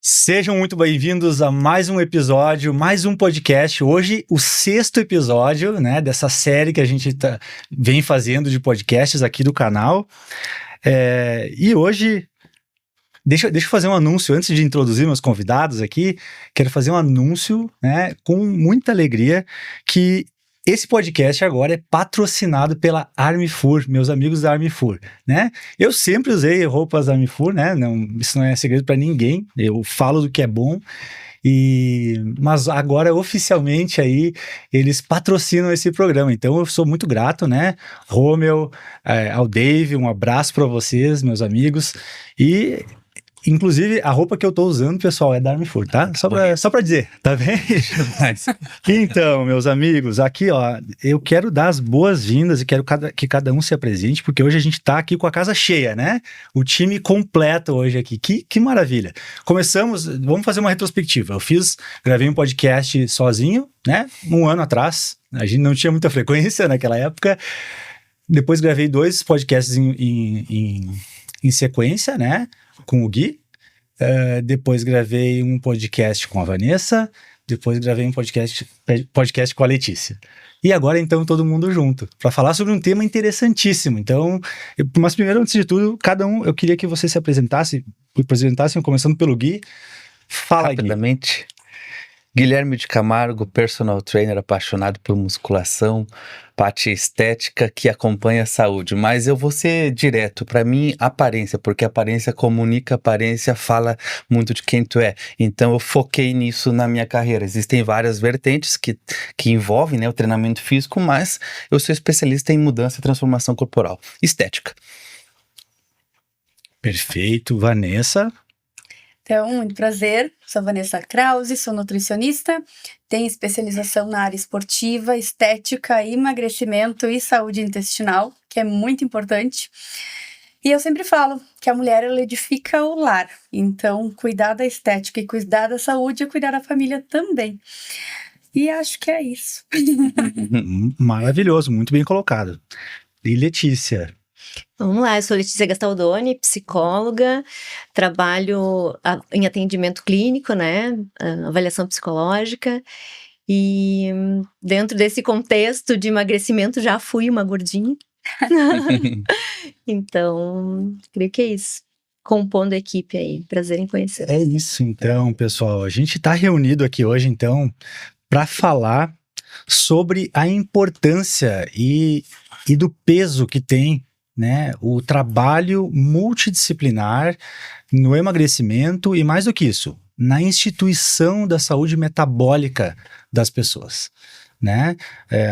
Sejam muito bem-vindos a mais um episódio, mais um podcast. Hoje, o 6º episódio, né, dessa série que a gente vem fazendo de podcasts aqui do canal. E hoje, deixa eu fazer um anúncio antes de introduzir meus convidados aqui. Quero fazer um anúncio, né, com muita alegria, que esse podcast agora é patrocinado pela Armifur, meus amigos da Armifur, né? Eu sempre usei roupas da Armifur, né? Isso não é segredo para ninguém, eu falo do que é bom, mas agora oficialmente aí eles patrocinam esse programa, então eu sou muito grato, né? Romeu, ao Dave, um abraço para vocês, meus amigos, e... Inclusive, a roupa que eu tô usando, pessoal, é da Armifur, tá? Só pra dizer, tá bem? Então, meus amigos, aqui, ó, eu quero dar as boas-vindas e quero que cada um se apresente, porque hoje a gente tá aqui com a casa cheia, né? O time completo hoje aqui. Que maravilha. Começamos, vamos fazer uma retrospectiva. Gravei um podcast sozinho, né? Um ano atrás. A gente não tinha muita frequência naquela época. Depois gravei 2 podcasts em sequência, né? Com o Gui, depois gravei um podcast com a Vanessa, depois gravei um podcast com a Letícia. E agora, então, todo mundo junto, para falar sobre um tema interessantíssimo. Então, mas primeiro, antes de tudo, cada um, eu queria que você se apresentassem, começando pelo Gui. Fala, rapidamente. Gui. Guilherme de Camargo, personal trainer apaixonado por musculação, parte estética que acompanha a saúde. Mas eu vou ser direto, para mim, aparência, porque aparência comunica, aparência fala muito de quem tu é. Então eu foquei nisso na minha carreira. Existem várias vertentes que envolvem, né, o treinamento físico, mas eu sou especialista em mudança e transformação corporal. Estética. Perfeito. Vanessa? Então, muito prazer, sou Vanessa Krause, sou nutricionista, tenho especialização na área esportiva, estética, emagrecimento e saúde intestinal, que é muito importante. E eu sempre falo que a mulher, ela edifica o lar, então cuidar da estética e cuidar da saúde é cuidar da família também. E acho que é isso. Maravilhoso, muito bem colocado. E Letícia? Vamos lá, eu sou Letícia Gastaldoni, psicóloga, trabalho em atendimento clínico, né, avaliação psicológica, e dentro desse contexto de emagrecimento já fui uma gordinha, então, creio que é isso, compondo a equipe aí, prazer em conhecer. É isso então, pessoal, a gente está reunido aqui hoje, então, para falar sobre a importância e do peso que tem, né, o trabalho multidisciplinar no emagrecimento e, mais do que isso, na instituição da saúde metabólica das pessoas, né?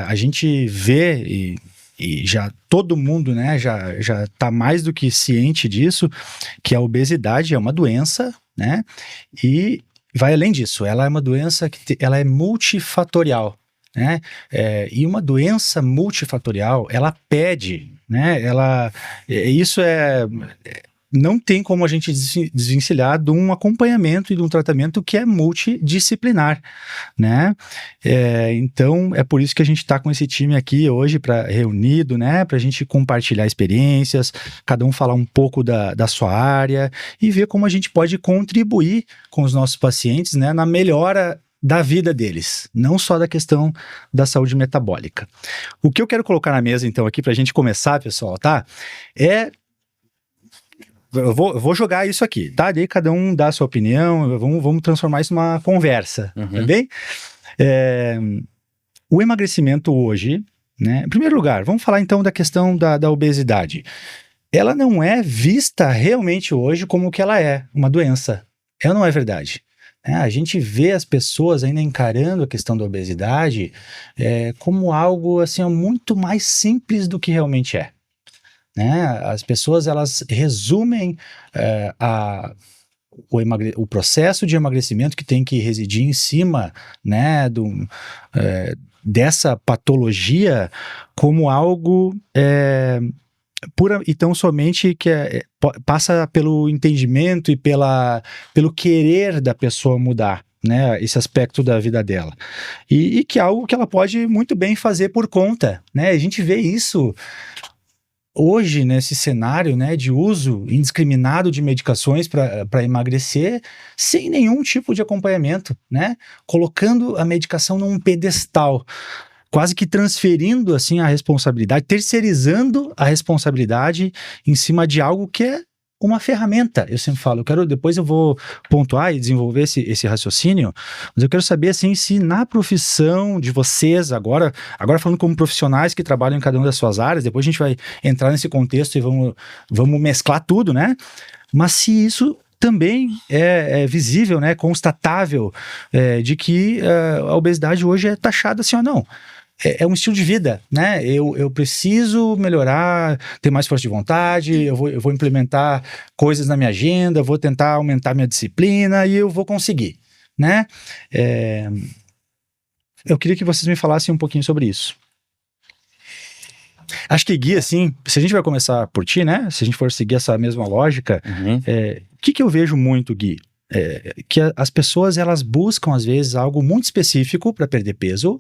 A gente vê e já todo mundo, né, já está mais do que ciente disso, que a obesidade é uma doença, né? E vai além disso, ela é uma doença ela é multifatorial, né? E uma doença multifatorial, ela pede, né? Não tem como a gente desvencilhar de um acompanhamento e de um tratamento que é multidisciplinar, né? Então, é por isso que a gente está com esse time aqui hoje reunido, né? Para a gente compartilhar experiências, cada um falar um pouco da sua área e ver como a gente pode contribuir com os nossos pacientes, né? Na melhora da vida deles, não só da questão da saúde metabólica. O que eu quero colocar na mesa, então, aqui, para a gente começar, pessoal, tá? Eu vou jogar isso aqui, tá? Daí cada um dá a sua opinião, vamos transformar isso numa conversa, tá bem? O emagrecimento hoje, né? Em primeiro lugar, vamos falar então da questão da obesidade. Ela não é vista realmente hoje como que ela é, uma doença. Ela não é verdade. A gente vê as pessoas ainda encarando a questão da obesidade como algo assim, muito mais simples do que realmente é. Né? As pessoas, elas resumem o processo de emagrecimento que tem que residir em cima, né, dessa patologia como algo pura e tão somente que passa pelo entendimento e pelo querer da pessoa mudar, né, esse aspecto da vida dela. E que é algo que ela pode muito bem fazer por conta, né? A gente vê isso hoje, nesse cenário, né, de uso indiscriminado de medicações para emagrecer, sem nenhum tipo de acompanhamento, né? Colocando a medicação num pedestal, quase que transferindo assim a responsabilidade, terceirizando a responsabilidade em cima de algo que é uma ferramenta. Eu sempre falo, depois eu vou pontuar e desenvolver esse raciocínio, mas eu quero saber assim, se na profissão de vocês, agora falando como profissionais que trabalham em cada uma das suas áreas, depois a gente vai entrar nesse contexto e vamos mesclar tudo, né? Mas se isso também é visível, né, constatável, de que a obesidade hoje é taxada assim ou não. É um estilo de vida, né? Eu preciso melhorar, ter mais força de vontade, eu vou implementar coisas na minha agenda, vou tentar aumentar minha disciplina e eu vou conseguir, né? Eu queria que vocês me falassem um pouquinho sobre isso. Acho que, Gui, assim, se a gente vai começar por ti, né? Se a gente for seguir essa mesma lógica, o que eu vejo muito, Gui? Que as pessoas, elas buscam às vezes algo muito específico para perder peso,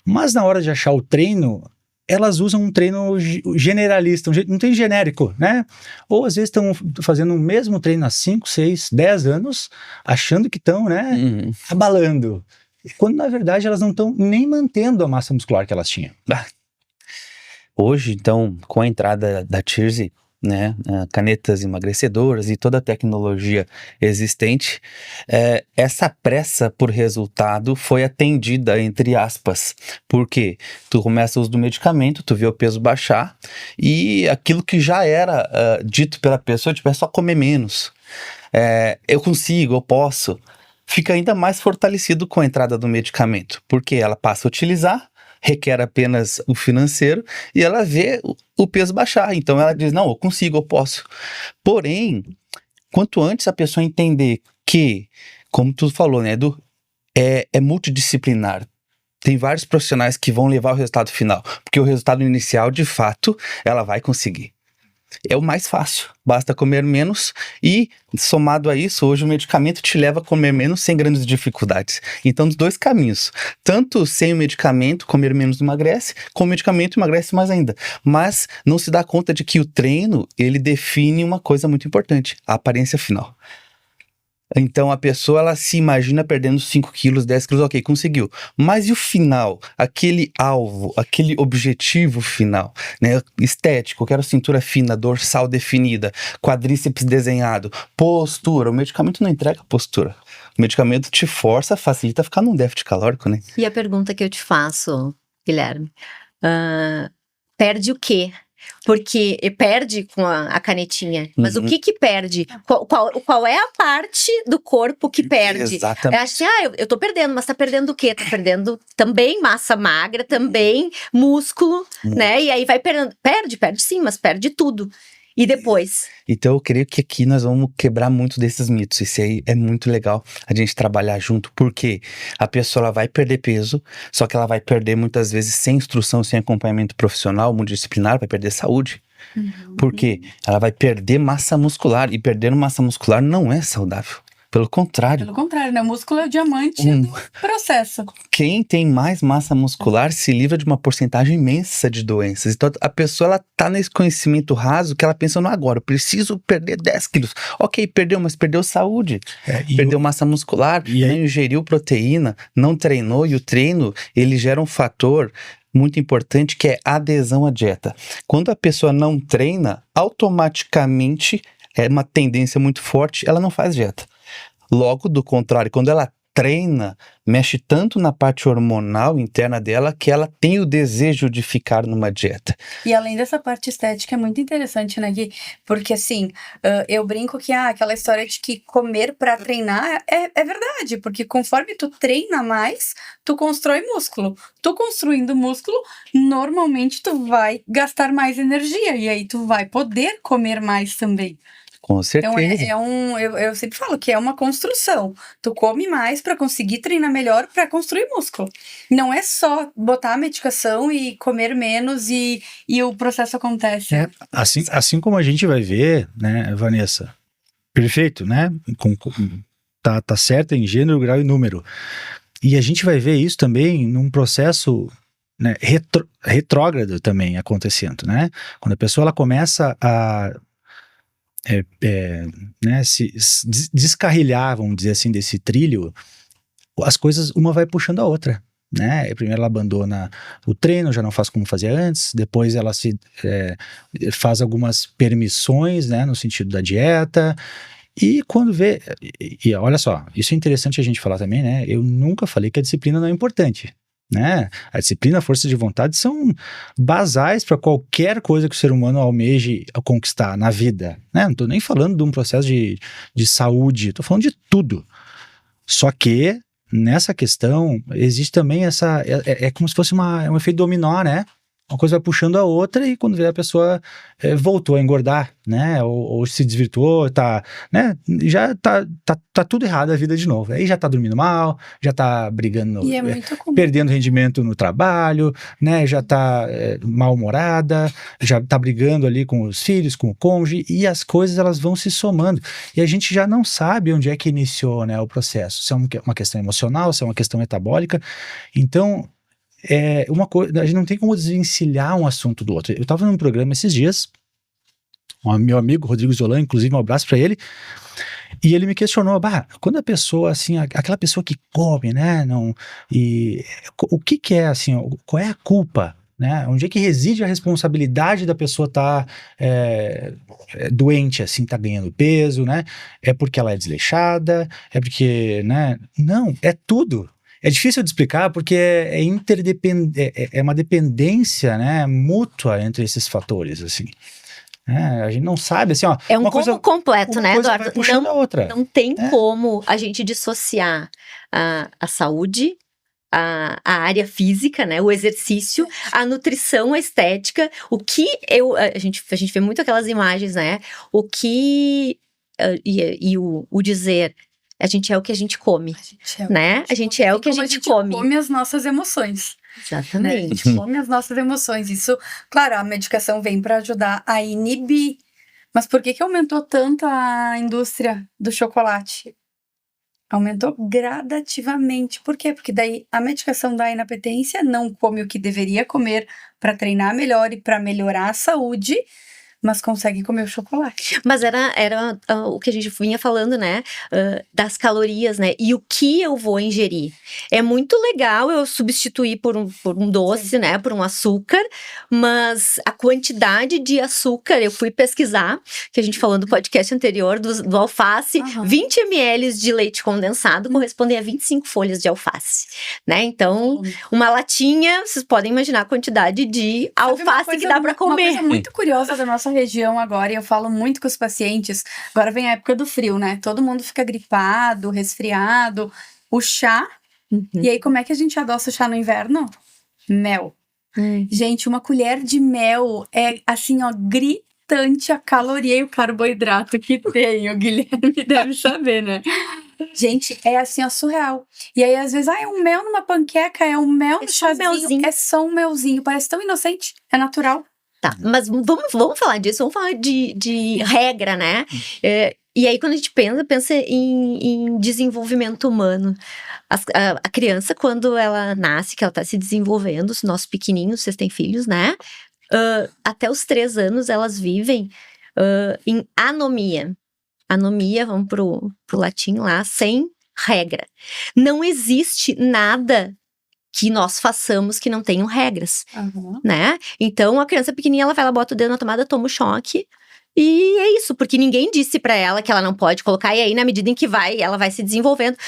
mas na hora de achar o treino, elas usam um treino generalista, um treino genérico, né? Ou às vezes estão fazendo o mesmo treino há 5, 6, 10 anos, achando que estão, né, abalando, quando na verdade elas não estão nem mantendo a massa muscular que elas tinham. Hoje, então, com a entrada da Tirzay, né, canetas emagrecedoras e toda a tecnologia existente, essa pressa por resultado foi atendida, entre aspas, porque tu começa o uso do medicamento, tu vê o peso baixar e aquilo que já era dito pela pessoa, tipo, é só comer menos, eu consigo, eu posso, fica ainda mais fortalecido com a entrada do medicamento, porque ela passa a utilizar, requer apenas o financeiro e ela vê o peso baixar. Então ela diz, não, eu consigo, eu posso. Porém, quanto antes a pessoa entender que, como tu falou, né, é multidisciplinar. Tem vários profissionais que vão levar o resultado final, porque o resultado inicial, de fato, ela vai conseguir. É o mais fácil, basta comer menos e, somado a isso, hoje o medicamento te leva a comer menos sem grandes dificuldades. Então, dos dois caminhos, tanto sem o medicamento, comer menos emagrece, com o medicamento emagrece mais ainda. Mas não se dá conta de que o treino, ele define uma coisa muito importante, a aparência final. Então a pessoa, ela se imagina perdendo 5 quilos, 10 quilos, ok, conseguiu. Mas e o final? Aquele alvo, aquele objetivo final, né? Estético, eu quero cintura fina, dorsal definida, quadríceps desenhado, postura. O medicamento não entrega postura. O medicamento te força, facilita ficar num déficit calórico, né? E a pergunta que eu te faço, Guilherme, perde o quê? Porque perde com a canetinha, mas o que perde? Qual é a parte do corpo que perde? Exatamente. Eu acho assim, eu tô perdendo, mas tá perdendo o quê? Tá perdendo também massa magra, também músculo, né? E aí vai perdendo, perde sim, mas perde tudo. E depois? Então eu creio que aqui nós vamos quebrar muito desses mitos. Isso aí é muito legal a gente trabalhar junto, porque a pessoa, ela vai perder peso, só que ela vai perder muitas vezes sem instrução, sem acompanhamento profissional, multidisciplinar, vai perder saúde. Porque ela vai perder massa muscular, e perdendo massa muscular não é saudável. Pelo contrário. Pelo contrário, né? O músculo é o diamante do processo. Quem tem mais massa muscular se livra de uma porcentagem imensa de doenças. Então a pessoa, ela tá nesse conhecimento raso que ela pensa no agora, eu preciso perder 10 quilos. Ok, perdeu, mas perdeu saúde. Perdeu massa muscular, não ingeriu proteína, não treinou, e o treino, ele gera um fator muito importante que é adesão à dieta. Quando a pessoa não treina, automaticamente, é uma tendência muito forte, ela não faz dieta. Logo, do contrário, quando ela treina, mexe tanto na parte hormonal interna dela que ela tem o desejo de ficar numa dieta. E além dessa parte estética, é muito interessante, né, Gui? Porque assim, eu brinco que aquela história de que comer pra treinar é verdade, porque conforme tu treina mais, tu constrói músculo. Tu construindo músculo, normalmente tu vai gastar mais energia, e aí tu vai poder comer mais também. Com certeza. Então eu sempre falo que é uma construção. Tu come mais para conseguir treinar melhor para construir músculo. Não é só botar a medicação e comer menos e o processo acontece. Assim como a gente vai ver, né, Vanessa? Perfeito, né? Tá certo em gênero, grau e número. E a gente vai ver isso também num processo né, retrógrado também acontecendo, né? Quando a pessoa ela começa a né, se descarrilhar, vamos dizer assim, desse trilho, as coisas, uma vai puxando a outra, né? Primeiro ela abandona o treino, já não faz como fazia antes, depois ela faz algumas permissões, né, no sentido da dieta, e quando vê, e olha só, isso é interessante a gente falar também, né? Eu nunca falei que a disciplina não é importante, né? A disciplina, a força de vontade são basais para qualquer coisa que o ser humano almeje conquistar na vida, né? Não estou nem falando de um processo de saúde, estou falando de tudo. Só que nessa questão existe também é como se fosse um efeito dominó, né? Uma coisa vai puxando a outra e quando vê a pessoa voltou a engordar, né? Ou se desvirtuou, né? Já tá tudo errado a vida de novo. Aí já tá dormindo mal, já tá brigando, E é muito comum. perdendo rendimento no trabalho, né? Já tá mal-humorada, já tá brigando ali com os filhos, com o cônjuge, e as coisas elas vão se somando. E a gente já não sabe onde é que iniciou, né, o processo. Se é uma questão emocional, se é uma questão metabólica. Então, uma coisa, a gente não tem como desvencilhar um assunto do outro. Eu estava num programa esses dias, meu amigo Rodrigo Zolan, inclusive um abraço para ele, e ele me questionou, quando a pessoa, assim, aquela pessoa que come, né, o que é, assim, qual é a culpa, né, onde é que reside a responsabilidade da pessoa estar doente, assim, tá ganhando peso, né, é porque ela é desleixada, é porque, né, não, é tudo. É difícil de explicar porque é uma dependência, né, mútua entre esses fatores, assim. A gente não sabe, assim, ó. É um combo completo, né, Eduardo? Vai puxando a outra. Não tem como a gente dissociar a saúde, a área física, né, o exercício, a nutrição, a estética, a gente vê muito aquelas imagens, né, o dizer, a gente é o que a gente come, né? A gente é o que a gente come. Come as nossas emoções. Exatamente. Né? A gente come as nossas emoções. Isso, claro, a medicação vem para ajudar a inibir. Mas por que aumentou tanto a indústria do chocolate? Aumentou gradativamente. Por quê? Porque daí a medicação da inapetência não come o que deveria comer para treinar melhor e para melhorar a saúde, mas consegue comer o chocolate. Mas era o que a gente vinha falando, né? Das calorias, né? E o que eu vou ingerir. É muito legal eu substituir por um doce, sim, né? Por um açúcar, mas a quantidade de açúcar, eu fui pesquisar, que a gente falou no podcast anterior, do alface, 20 ml de leite condensado correspondem a 25 folhas de alface, né? Então, uma latinha, vocês podem imaginar a quantidade de alface que dá para comer. Uma coisa muito curiosa da nossa região agora, e eu falo muito com os pacientes, agora vem a época do frio, né? Todo mundo fica gripado, resfriado. O chá, e aí como é que a gente adoça o chá no inverno? Mel. Gente, uma colher de mel é assim, ó, gritante a caloria e o carboidrato que tem. O Guilherme deve saber, né? Gente, é assim, ó, surreal. E aí, às vezes, é um mel numa panqueca, é um mel no chazinho, é só um melzinho. Parece tão inocente, é natural. Tá, mas vamos falar disso, vamos falar de regra, né? E aí, quando a gente pensa em desenvolvimento humano, a criança, quando ela nasce, que ela tá se desenvolvendo, os nossos pequenininhos, vocês têm filhos, né? Até os 3 anos, elas vivem em anomia. Anomia, vamos pro latim lá, sem regra. Não existe nada que nós façamos que não tenham regras, né? Então, a criança pequenininha, ela bota o dedo na tomada, toma o choque, e é isso, porque ninguém disse pra ela que ela não pode colocar, e aí, na medida em que ela vai se desenvolvendo.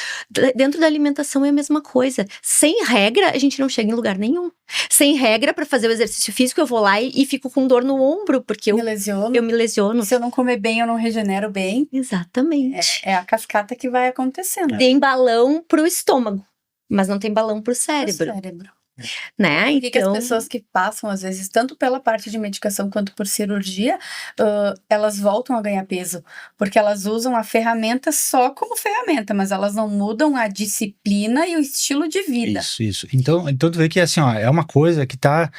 Dentro da alimentação é a mesma coisa. Sem regra, a gente não chega em lugar nenhum. Sem regra, pra fazer o exercício físico, eu vou lá e fico com dor no ombro, porque eu me lesiono. Se eu não comer bem, eu não regenero bem. Exatamente. É a cascata que vai acontecendo. Tem balão pro estômago, mas não tem balão pro cérebro. Né? Por que as pessoas que passam, às vezes, tanto pela parte de medicação quanto por cirurgia, elas voltam a ganhar peso? Porque elas usam a ferramenta só como ferramenta, mas elas não mudam a disciplina e o estilo de vida. Isso. Então tu vê que, assim, ó, é uma coisa que tá...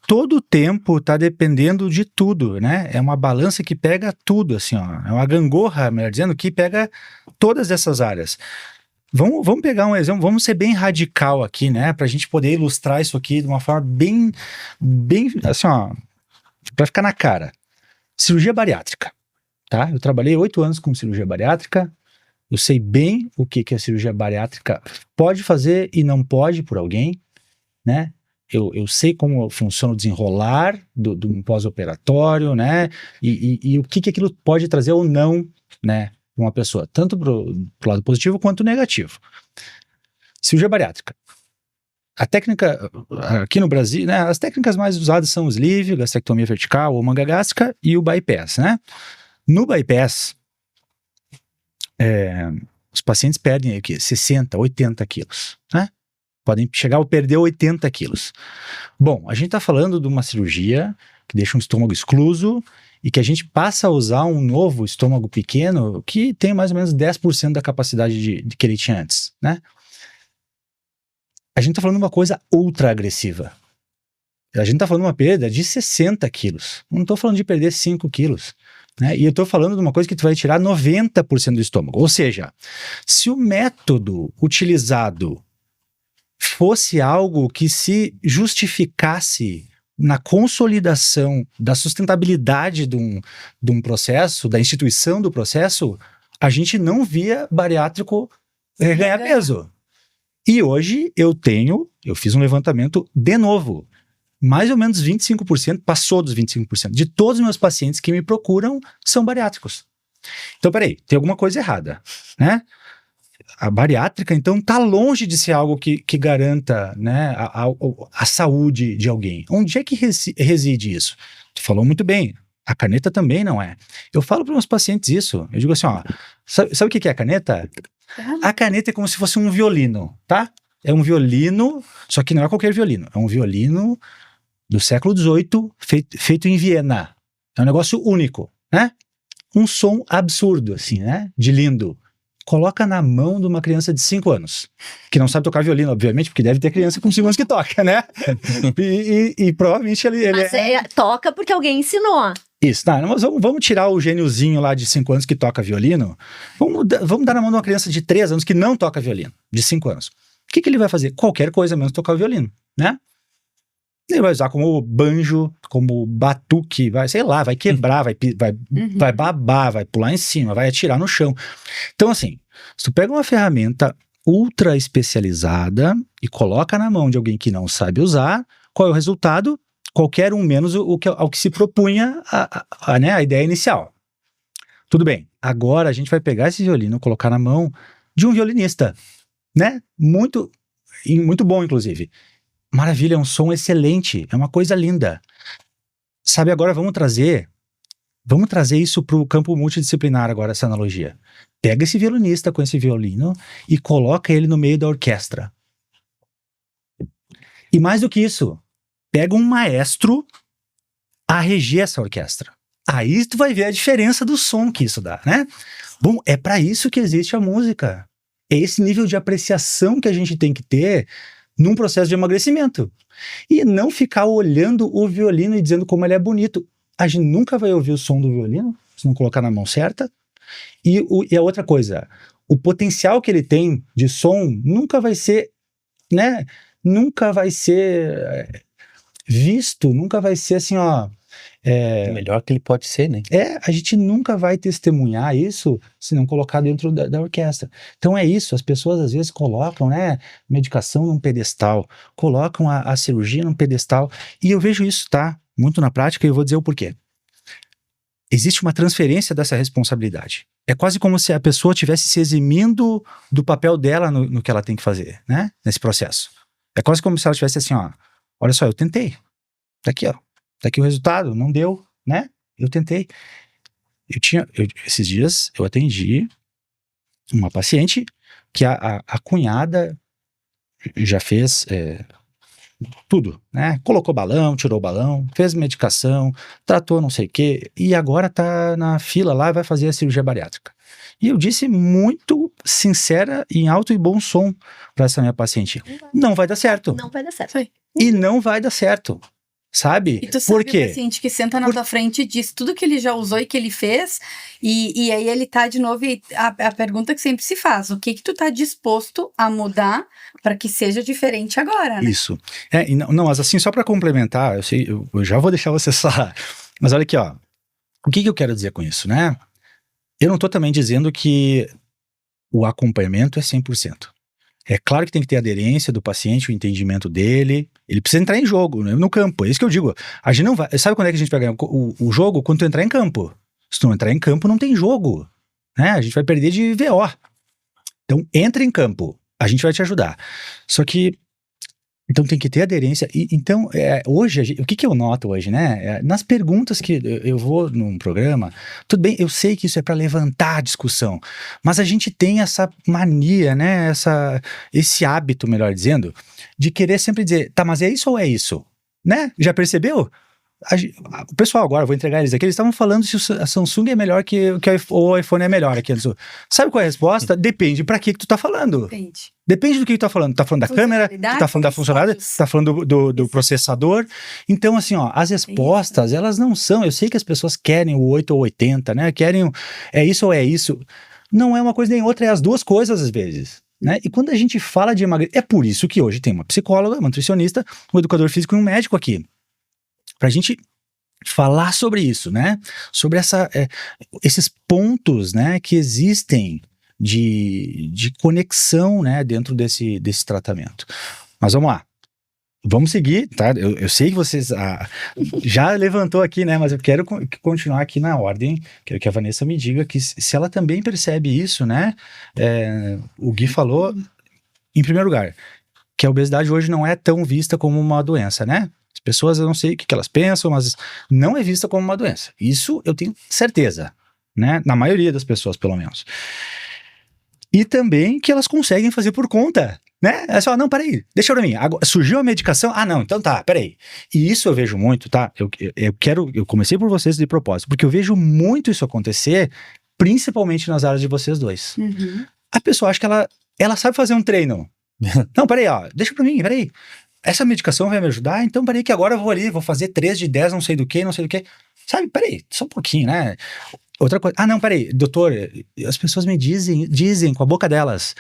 todo o tempo tá dependendo de tudo, né? É uma balança que pega tudo, assim, ó. É uma gangorra, melhor dizendo, que pega todas essas áreas. Vamos pegar um exemplo, vamos ser bem radical aqui, né? Pra gente poder ilustrar isso aqui de uma forma bem, assim, ó, pra ficar na cara. Cirurgia bariátrica, tá? Eu trabalhei 8 anos com cirurgia bariátrica, eu sei bem o que a cirurgia bariátrica pode fazer e não pode por alguém, né? Eu sei como funciona o desenrolar do um pós-operatório, né? E o que aquilo pode trazer ou não, né? Para uma pessoa, tanto pro lado positivo quanto negativo. Cirurgia bariátrica. A técnica, aqui no Brasil, né? As técnicas mais usadas são o sleeve, gastrectomia vertical ou manga gástrica e o bypass, né? No bypass, os pacientes perdem aqui 60, 80 quilos, né? Podem chegar a perder 80 quilos. Bom, a gente está falando de uma cirurgia que deixa um estômago excluso e que a gente passa a usar um novo estômago pequeno que tem mais ou menos 10% da capacidade de que ele tinha antes, né? A gente está falando de uma coisa ultra agressiva. A gente está falando de uma perda de 60 quilos. Não estou falando de perder 5 quilos. Né? E eu estou falando de uma coisa que tu vai tirar 90% do estômago. Ou seja, se o método utilizado fosse algo que se justificasse na consolidação da sustentabilidade de um processo, da instituição do processo, a gente não via bariátrico ganhar peso. E hoje eu fiz um levantamento de novo, mais ou menos 25%, passou dos 25%, de todos os meus pacientes que me procuram são bariátricos. Então, peraí, tem alguma coisa errada, né? A bariátrica, então, está longe de ser algo que garanta, né, a saúde de alguém. Onde é que reside isso? Tu falou muito bem, a caneta também não é. Eu falo para meus pacientes isso, eu digo assim, ó, sabe o que é a caneta? A caneta é como se fosse um violino, tá? É um violino, só que não é qualquer violino, é um violino do século XVIII, feito em Viena. É um negócio único, né? Um som absurdo, assim, né? De lindo. Coloca na mão de uma criança de 5 anos, que não sabe tocar violino, obviamente, porque deve ter criança com 5 anos que toca, né? E provavelmente ele Mas toca porque alguém ensinou. Isso, tá, mas vamos tirar o gêniozinho lá de 5 anos que toca violino, vamos dar na mão de uma criança de 3 anos que não toca violino, de 5 anos. O que ele vai fazer? Qualquer coisa menos tocar o violino, né? Ele vai usar como banjo, como batuque, vai, sei lá, vai quebrar, vai babar, vai pular em cima, vai atirar no chão. Então, assim, se tu pega uma ferramenta ultra especializada e coloca na mão de alguém que não sabe usar, qual é o resultado? Qualquer um menos ao que se propunha né, a ideia inicial. Tudo bem, agora a gente vai pegar esse violino, colocar na mão de um violinista, né? Muito bom, inclusive. Maravilha, é um som excelente, é uma coisa linda. Sabe, agora vamos trazer isso para o campo multidisciplinar agora, essa analogia. Pega esse violinista com esse violino e coloca ele no meio da orquestra. E mais do que isso, pega um maestro a reger essa orquestra. Aí tu vai ver a diferença do som que isso dá, né? Bom, é para isso que existe a música. É esse nível de apreciação que a gente tem que ter num processo de emagrecimento. E não ficar olhando o violino e dizendo como ele é bonito. A gente nunca vai ouvir o som do violino se não colocar na mão certa. E a outra coisa, o potencial que ele tem de som nunca vai ser, né? Nunca vai ser visto, nunca vai ser assim, ó. O melhor que ele pode ser, né? A gente nunca vai testemunhar isso se não colocar dentro da orquestra. Então é isso, as pessoas às vezes colocam, né, medicação num pedestal, colocam a cirurgia num pedestal, e eu vejo isso, tá? Muito na prática, e eu vou dizer o porquê. Existe uma transferência dessa responsabilidade. É quase como se a pessoa estivesse se eximindo do papel dela no que ela tem que fazer, né? Nesse processo. É quase como se ela estivesse assim, ó, olha só, eu tentei. Tá aqui, ó. Tá aqui o resultado, não deu, né? Eu tentei. Esses dias eu atendi uma paciente que a cunhada já fez tudo, né? Colocou balão, tirou o balão, fez medicação, tratou não sei o quê, e agora tá na fila lá e vai fazer a cirurgia bariátrica. E eu disse muito sincera, em alto e bom som para essa minha paciente: não vai dar certo. Não vai dar certo. E não vai dar certo. sabe? E tu Por sabe o quê? paciente que senta na tua frente e diz tudo que ele já usou e que ele fez, e aí ele tá de novo, e a pergunta que sempre se faz, o que tu tá disposto a mudar para que seja diferente agora, né? Isso. E não, mas assim, só para complementar, eu já vou deixar você falar, mas olha aqui, ó, o que eu quero dizer com isso, né? Eu não tô também dizendo que o acompanhamento é 100%. É claro que tem que ter aderência do paciente, o entendimento dele. Ele precisa entrar em jogo, né, no campo. É isso que eu digo. A gente não vai. Sabe quando é que a gente vai ganhar o jogo? Quando tu entrar em campo. Se tu não entrar em campo, não tem jogo. Né? A gente vai perder de VO. Então, entra em campo. A gente vai te ajudar. Só que. Então tem que ter aderência. Então, hoje, o que eu noto hoje, né? Nas perguntas que eu vou num programa, tudo bem, eu sei que isso é para levantar a discussão, mas a gente tem essa mania, né? Esse hábito, melhor dizendo, de querer sempre dizer, tá, mas é isso ou é isso? Né? Já percebeu? O pessoal agora, eu vou entregar eles aqui, eles estavam falando se a Samsung é melhor ou o iPhone é melhor aqui. Sabe qual é a resposta? Depende pra que tu tá falando. Depende do que tu tá falando. Tu tá falando da câmera, tu tá falando da funcionalidade, tu tá falando do processador. Então, assim, ó, as respostas, elas não são. Eu sei que as pessoas querem o 8 ou 80, né? Querem é isso ou é isso. Não é uma coisa nem outra, é as duas coisas às vezes. Né? E quando a gente fala de emagrecimento, é por isso que hoje tem uma psicóloga, uma nutricionista, um educador físico e um médico aqui. Pra gente falar sobre isso, né? Sobre esses pontos, né, que existem de conexão, né, dentro desse tratamento. Mas vamos lá. Vamos seguir, tá? Eu sei que vocês já levantou aqui, né? Mas eu quero continuar aqui na ordem. Quero que a Vanessa me diga que se ela também percebe isso, né? O Gui falou, em primeiro lugar, que a obesidade hoje não é tão vista como uma doença, né? As pessoas, eu não sei o que elas pensam, mas não é vista como uma doença. Isso eu tenho certeza, né? Na maioria das pessoas, pelo menos. E também que elas conseguem fazer por conta, né? É só, não, peraí, deixa pra mim. Agora, surgiu a medicação? Ah, não, então tá, peraí. E isso eu vejo muito, tá? Eu comecei por vocês de propósito, porque eu vejo muito isso acontecer, principalmente nas áreas de vocês dois. Uhum. A pessoa acha que ela sabe fazer um treino. Não, peraí, ó, deixa pra mim, peraí. Essa medicação vai me ajudar? Então, peraí, que agora eu vou ali, vou fazer 3 de 10, não sei do que. Sabe, peraí, só um pouquinho, né? Outra coisa, não, peraí, doutor, as pessoas me dizem com a boca delas,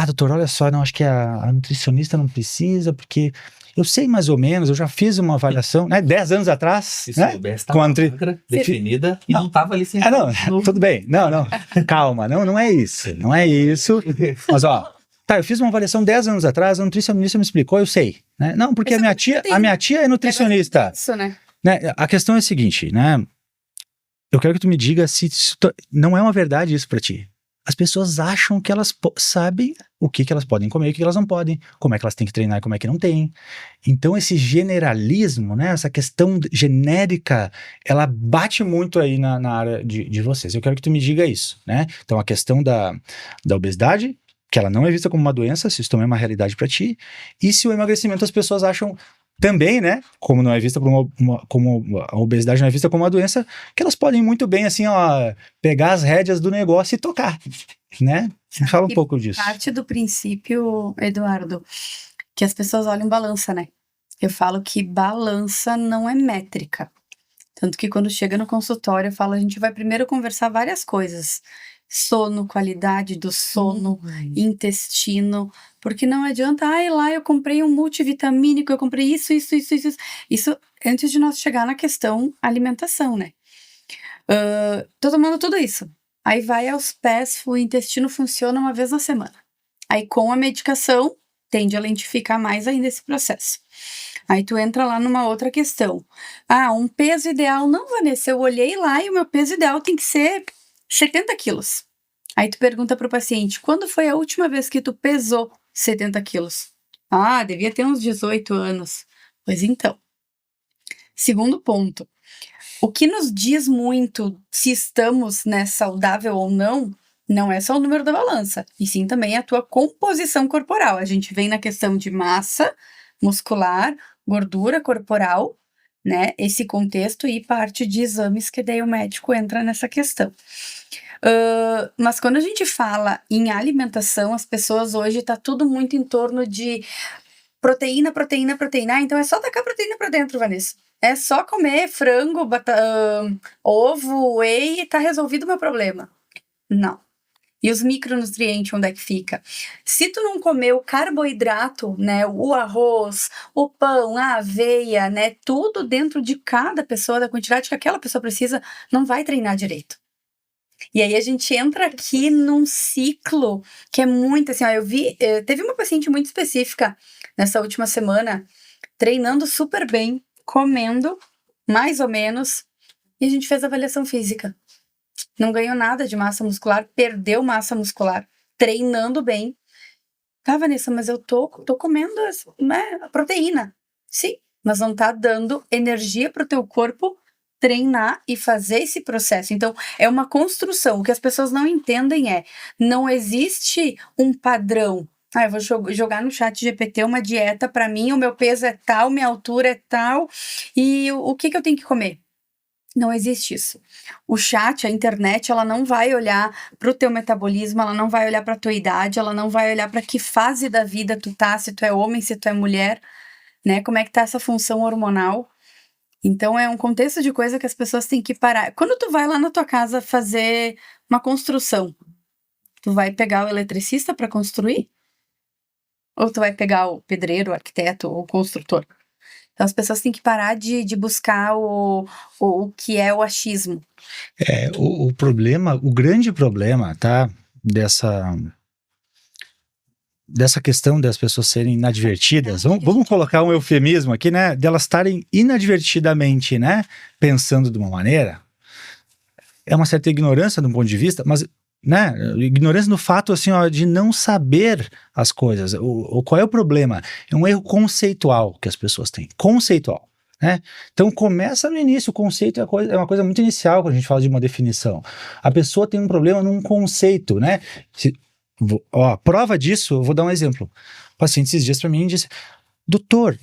doutor, olha só, não, acho que a nutricionista não precisa, porque eu sei mais ou menos, eu já fiz uma avaliação, né, 10 anos atrás, Se né? soubesse, Com a magra, definida, e não tava ali sem não, tudo bem, não, calma, não é isso, mas ó, tá, eu fiz uma avaliação 10 anos atrás, a nutricionista me explicou, eu sei, né? Não, porque a minha tia é nutricionista. Isso, né? A questão é a seguinte, né? Eu quero que tu me diga se não é uma verdade isso pra ti. As pessoas acham que elas sabem o que elas podem comer e o que elas não podem, como é que elas têm que treinar e como é que não tem. Então esse generalismo, né, essa questão genérica, ela bate muito aí na área de vocês. Eu quero que tu me diga isso, né? Então a questão da obesidade, que ela não é vista como uma doença, se isso também é uma realidade pra ti, e se o emagrecimento as pessoas acham também, né, como não é vista como a obesidade não é vista como uma doença, que elas podem muito bem, assim, ó, pegar as rédeas do negócio e tocar, né? Me fala um pouco disso. Parte do princípio, Eduardo, que as pessoas olham balança, né? Eu falo que balança não é métrica. Tanto que quando chega no consultório, eu falo, a gente vai primeiro conversar várias coisas. Sono, qualidade do sono, intestino, porque não adianta, lá eu comprei um multivitamínico, eu comprei isso. Isso antes de nós chegar na questão alimentação, né? Tô tomando tudo isso. Aí vai aos pés, o intestino funciona uma vez na semana. Aí com a medicação, tende a lentificar mais ainda esse processo. Aí tu entra lá numa outra questão. Um peso ideal. Não, Vanessa, eu olhei lá e o meu peso ideal tem que ser 70 quilos. Aí tu pergunta pro paciente, quando foi a última vez que tu pesou 70 quilos? Devia ter uns 18 anos. Pois então. Segundo ponto. O que nos diz muito se estamos, né, saudável ou não é só o número da balança, e sim também a tua composição corporal. A gente vem na questão de massa muscular, gordura corporal, né, esse contexto e parte de exames que daí o médico entra nessa questão. Mas quando a gente fala em alimentação, as pessoas hoje tá tudo muito em torno de proteína. Ah, então é só tacar proteína pra dentro, Vanessa. É só comer frango, ovo, whey e tá resolvido o meu problema. Não. E os micronutrientes, onde é que fica? Se tu não comer o carboidrato, né, o arroz, o pão, a aveia, né, tudo dentro de cada pessoa, da quantidade que aquela pessoa precisa, não vai treinar direito. E aí a gente entra aqui num ciclo que é muito assim, ó, teve uma paciente muito específica nessa última semana, treinando super bem, comendo, mais ou menos, e a gente fez avaliação física. Não ganhou nada de massa muscular, perdeu massa muscular, treinando bem. Tá, Vanessa, mas eu tô comendo a proteína. Sim, mas não tá dando energia pro teu corpo treinar e fazer esse processo. Então, é uma construção. O que as pessoas não entendem não existe um padrão. Eu vou jogar no chat GPT uma dieta para mim, o meu peso é tal, minha altura é tal, e o que eu tenho que comer? Não existe isso. O chat, a internet, ela não vai olhar para o teu metabolismo, ela não vai olhar para a tua idade, ela não vai olhar para que fase da vida tu tá, se tu é homem, se tu é mulher, né? Como é que tá essa função hormonal. Então, é um contexto de coisa que as pessoas têm que parar. Quando tu vai lá na tua casa fazer uma construção, tu vai pegar o eletricista para construir? Ou tu vai pegar o pedreiro, o arquiteto, o construtor? Então, as pessoas têm que parar de buscar o que é o achismo. O problema, o grande problema, tá? Dessa questão das pessoas serem inadvertidas, vamos colocar um eufemismo aqui, né? Delas estarem inadvertidamente, né? Pensando de uma maneira. É uma certa ignorância de um ponto de vista, mas, né? Ignorância no fato, assim, ó, de não saber as coisas. Qual é o problema? É um erro conceitual que as pessoas têm. Conceitual. Né? Então começa no início, o conceito é uma coisa muito inicial quando a gente fala de uma definição. A pessoa tem um problema num conceito, né? Prova disso, eu vou dar um exemplo. O paciente esses dias para mim disse: doutor,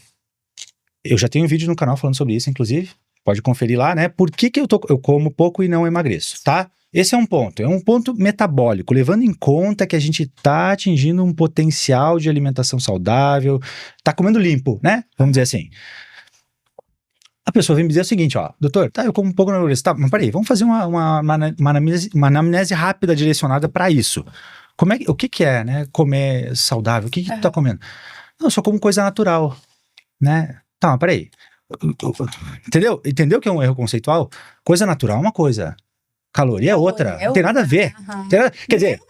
eu já tenho um vídeo no canal falando sobre isso, inclusive, pode conferir lá, né? Por que eu como pouco e não emagreço, tá? Esse é um ponto metabólico, levando em conta que a gente tá atingindo um potencial de alimentação saudável, tá comendo limpo, né? Vamos dizer assim. A pessoa vem me dizer o seguinte, ó, doutor, tá, eu como um pouco na tá, mas peraí, vamos fazer uma anamnese rápida direcionada para isso. O que é, né, comer saudável? O que tu tá comendo? Não, eu só como coisa natural, né? Tá, mas peraí. Entendeu que é um erro conceitual? Coisa natural é uma coisa, caloria é outra, não tem nada a ver. Quer dizer,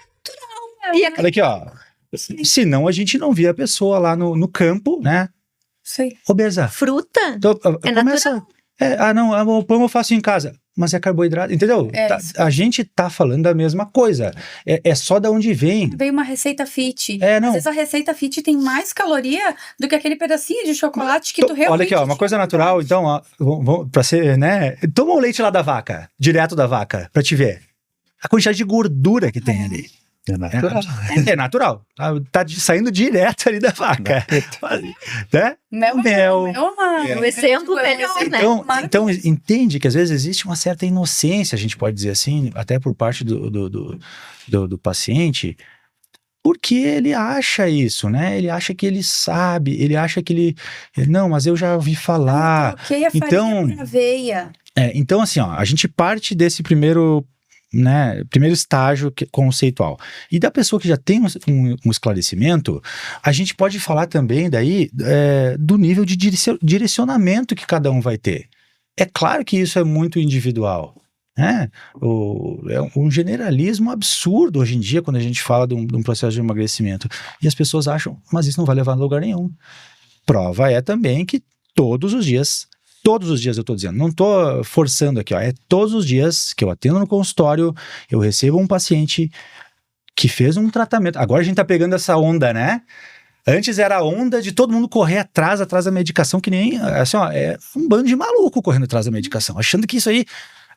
olha aqui, ó, senão a gente não via a pessoa lá no campo, né? Sim. Obesa. Fruta? Então, natural. O pão eu faço em casa. Mas é carboidrato, entendeu? A gente tá falando da mesma coisa. É só da onde vem. Veio uma receita fit. Não. Às vezes a receita fit tem mais caloria do que aquele pedacinho de chocolate que tu realmente... Olha aqui, ó, uma coisa natural, então, ó, pra ser, né? Toma o leite lá da vaca, direto da vaca, pra te ver. A quantidade de gordura que tem ali. É natural. É natural. Tá saindo direto ali da vaca. Né? Mel. Um exemplo melhor, né? Então, entende que às vezes existe uma certa inocência, a gente pode dizer assim, até por parte do paciente, porque ele acha isso, né? Ele acha que ele sabe, ele acha que ele... Não, mas eu já ouvi falar. Troquei a farinha por aveia. Então, assim, ó, a gente parte desse primeiro estágio conceitual. E da pessoa que já tem um esclarecimento, a gente pode falar também daí do nível de direcionamento que cada um vai ter. É claro que isso é muito individual, né? É um generalismo absurdo hoje em dia quando a gente fala de um processo de emagrecimento. E as pessoas acham, mas isso não vai levar a lugar nenhum. Prova é também que todos os dias eu tô dizendo, não tô forçando aqui, ó, todos os dias que eu atendo no consultório, eu recebo um paciente que fez um tratamento. Agora a gente tá pegando essa onda, né? Antes era a onda de todo mundo correr atrás da medicação, que nem, assim, ó, é um bando de maluco correndo atrás da medicação, achando que isso aí...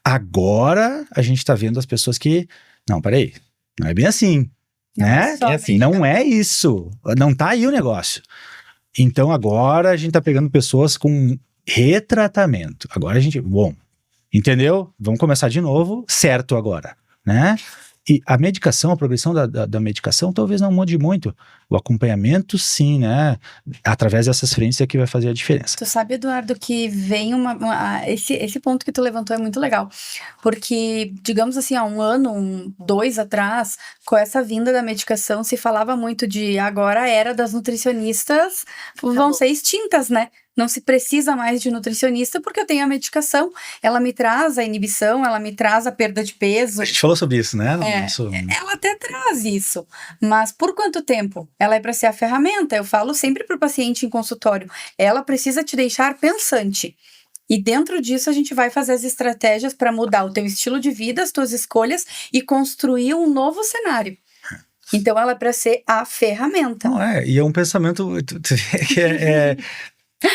Agora a gente tá vendo as pessoas que... Não, peraí, não é bem assim, né? É assim, não é isso, não tá aí o negócio. Então agora a gente tá pegando pessoas com retratamento. Agora a gente... Bom, entendeu? Vamos começar de novo, certo agora, né? E a medicação, a progressão da medicação talvez não mude muito. O acompanhamento, sim, né? Através dessas frentes é que vai fazer a diferença. Tu sabe, Eduardo, que vem esse ponto que tu levantou é muito legal. Porque, digamos assim, há 1 ano, 2 atrás, com essa vinda da medicação, se falava muito de agora a era das nutricionistas vão ser extintas, né? Não se precisa mais de nutricionista porque eu tenho a medicação. Ela me traz a inibição, ela me traz a perda de peso. A gente falou sobre isso, né? Ela até traz isso. Mas por quanto tempo? Ela é para ser a ferramenta. Eu falo sempre para o paciente em consultório. Ela precisa te deixar pensante. E dentro disso a gente vai fazer as estratégias para mudar o teu estilo de vida, as tuas escolhas e construir um novo cenário. Então ela é para ser a ferramenta. Não é, e é um pensamento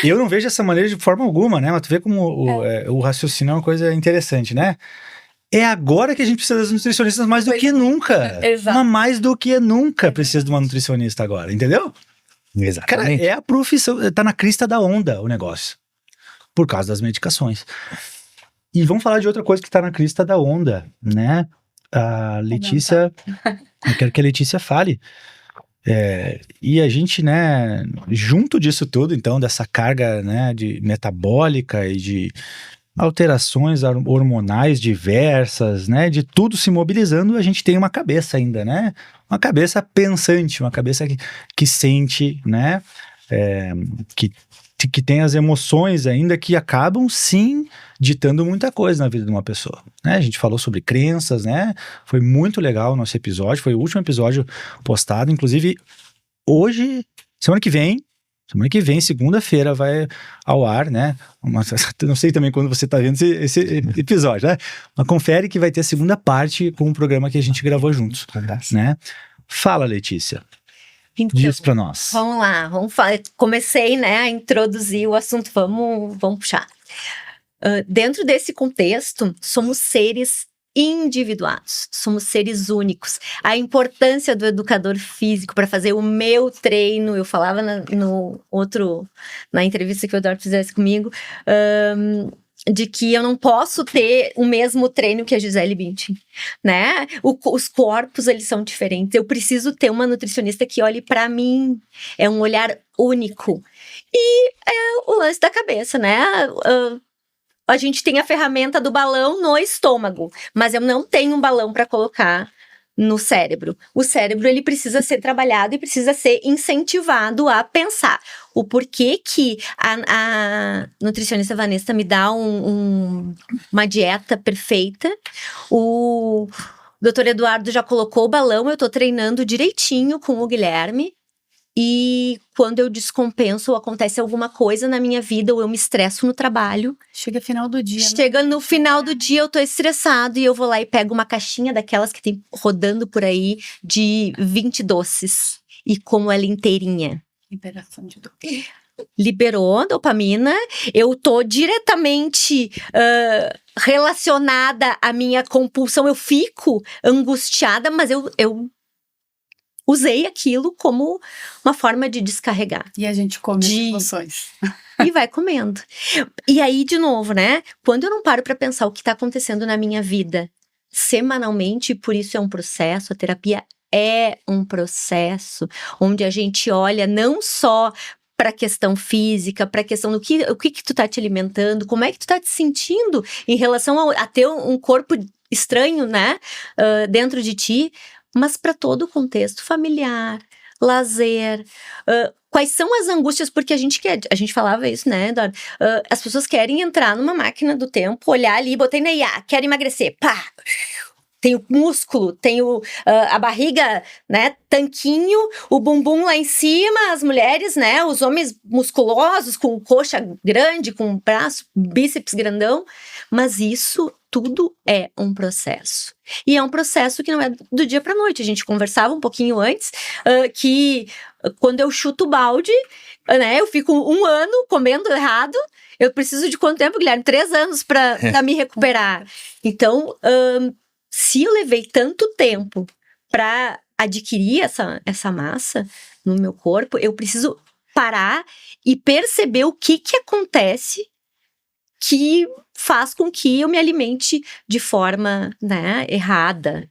que eu não vejo dessa maneira de forma alguma, né? Mas tu vê como o raciocínio é uma coisa interessante, né? É agora que a gente precisa das nutricionistas mais do que nunca. Exato. Mas mais do que nunca precisa de uma nutricionista agora, entendeu? Exatamente. Cara, é a profissão, tá na crista da onda o negócio. Por causa das medicações. E vamos falar de outra coisa que tá na crista da onda, né? A Letícia, eu quero que a Letícia fale. E a gente, né, junto disso tudo, então, dessa carga, né, de metabólica e de alterações hormonais diversas, né, de tudo se mobilizando, a gente tem uma cabeça ainda, né, uma cabeça pensante, uma cabeça que sente, né, que tem as emoções ainda que acabam, sim, ditando muita coisa na vida de uma pessoa, né? A gente falou sobre crenças, né? Foi muito legal o nosso episódio, foi o último episódio postado, inclusive hoje, semana que vem, segunda-feira, vai ao ar, né? Não sei também quando você tá vendo esse episódio, né? Mas confere que vai ter a segunda parte com o programa que a gente gravou juntos, né? Fala, Letícia. Então, Diz pra nós. vamos lá, vamos falar. Comecei, né, a introduzir o assunto, vamos puxar. Dentro desse contexto, somos seres individuados, somos seres únicos. A importância do educador físico para fazer o meu treino, eu falava na entrevista que o Eduardo fizesse comigo, de que eu não posso ter o mesmo treino que a Gisele Bündchen, né? Os corpos, eles são diferentes. Eu preciso ter uma nutricionista que olhe para mim. É um olhar único. E é o lance da cabeça, né? A gente tem a ferramenta do balão no estômago, mas eu não tenho um balão para colocar no cérebro. O cérebro, ele precisa ser trabalhado e precisa ser incentivado a pensar. O porquê que a nutricionista Vanessa me dá uma dieta perfeita. O doutor Eduardo já colocou o balão, eu tô treinando direitinho com o Guilherme. E quando eu descompenso ou acontece alguma coisa na minha vida ou eu me estresso no trabalho. Chega final do dia. Chega no final do dia, eu tô estressado e eu vou lá e pego uma caixinha daquelas que tem rodando por aí de 20 doces. E como ela inteirinha. Liberação de dopamina. Liberou dopamina. Eu tô diretamente relacionada à minha compulsão. Eu fico angustiada, mas eu usei aquilo como uma forma de descarregar. E a gente come as emoções. E vai comendo. E aí, de novo, né? Quando eu não paro para pensar o que tá acontecendo na minha vida semanalmente, por isso é um processo, a terapia é um processo onde a gente olha não só para a questão física, para a questão do que tu tá te alimentando, como é que tu tá te sentindo em relação a ter um corpo estranho, né? Dentro de ti. Mas para todo o contexto familiar, lazer, quais são as angústias, porque a gente falava isso, né, Eduardo? As pessoas querem entrar numa máquina do tempo, olhar ali, botei na IA, quero emagrecer, pá! Tenho músculo, tenho a barriga, né, tanquinho, o bumbum lá em cima, as mulheres, né, os homens musculosos, com coxa grande, com braço, bíceps grandão, mas isso tudo é um processo. E é um processo que não é do dia para noite. A gente conversava um pouquinho antes que quando eu chuto o balde, né, eu fico 1 ano comendo errado. Eu preciso de quanto tempo, Guilherme? 3 anos para me recuperar. Então, se eu levei tanto tempo para adquirir essa massa no meu corpo, eu preciso parar e perceber o que acontece que faz com que eu me alimente de forma, né, errada,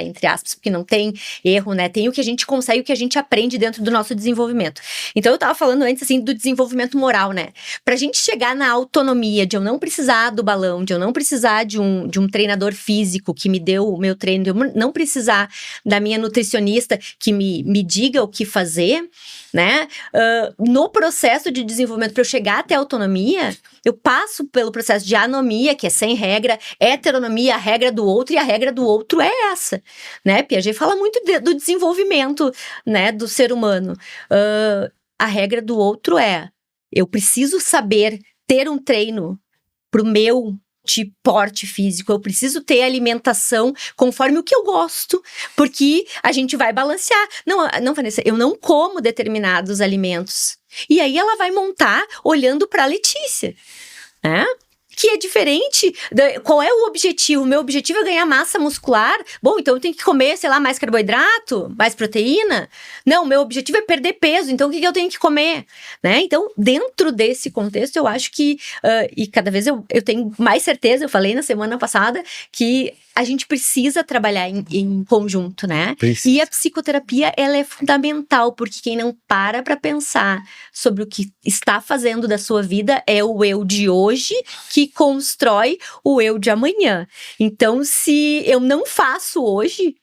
entre aspas, porque não tem erro, né, tem o que a gente consegue, o que a gente aprende dentro do nosso desenvolvimento. Então eu tava falando antes, assim, do desenvolvimento moral, né, pra gente chegar na autonomia de eu não precisar do balão, de eu não precisar de um treinador físico que me deu o meu treino, de eu não precisar da minha nutricionista que me diga o que fazer, né, no processo de desenvolvimento, para eu chegar até a autonomia, eu passo pelo processo de anomia, que é sem regra, heteronomia, a regra do outro, e a regra do outro é essa, né? Piaget fala muito do desenvolvimento, né, do ser humano. A regra do outro é, eu preciso saber ter um treino pro meu de porte físico, eu preciso ter alimentação conforme o que eu gosto, porque a gente vai balancear. Não, Vanessa, eu não como determinados alimentos. E aí ela vai montar olhando para a Letícia, né? Que é diferente. Qual é o objetivo? O meu objetivo é ganhar massa muscular. Bom, então eu tenho que comer, sei lá, mais carboidrato, mais proteína. Não, meu objetivo é perder peso, então o que eu tenho que comer? Né? Então, dentro desse contexto, eu acho que, e cada vez eu tenho mais certeza, eu falei na semana passada, que a gente precisa trabalhar em conjunto, né? Precisa. E a psicoterapia, ela é fundamental, porque quem não para pensar sobre o que está fazendo da sua vida é o eu de hoje que constrói o eu de amanhã. Então, se eu não faço hoje,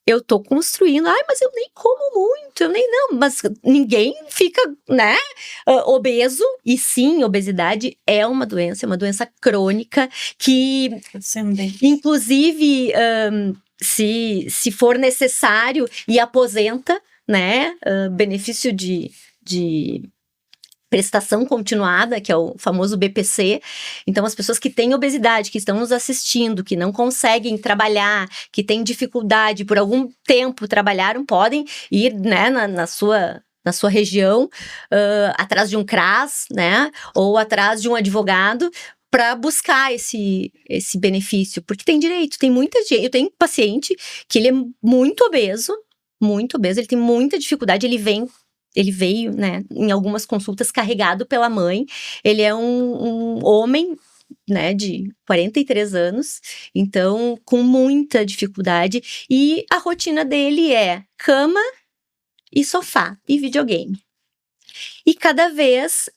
eu tô construindo. Ai, mas eu nem como muito, não. Mas ninguém fica, né, obeso. E sim, obesidade é uma doença crônica que, inclusive, se for necessário, e aposenta, né, benefício de prestação continuada, que é o famoso BPC. Então, as pessoas que têm obesidade, que estão nos assistindo, que não conseguem trabalhar, que têm dificuldade por algum tempo trabalharam, podem ir, né, na sua região, atrás de um CRAS, né, ou atrás de um advogado, para buscar esse benefício, porque tem direito, tem muita gente. Eu tenho paciente que ele é muito obeso, ele tem muita dificuldade, ele veio, né, em algumas consultas carregado pela mãe. Ele é um homem, né, de 43 anos, então com muita dificuldade. E a rotina dele é cama e sofá e videogame. E cada vez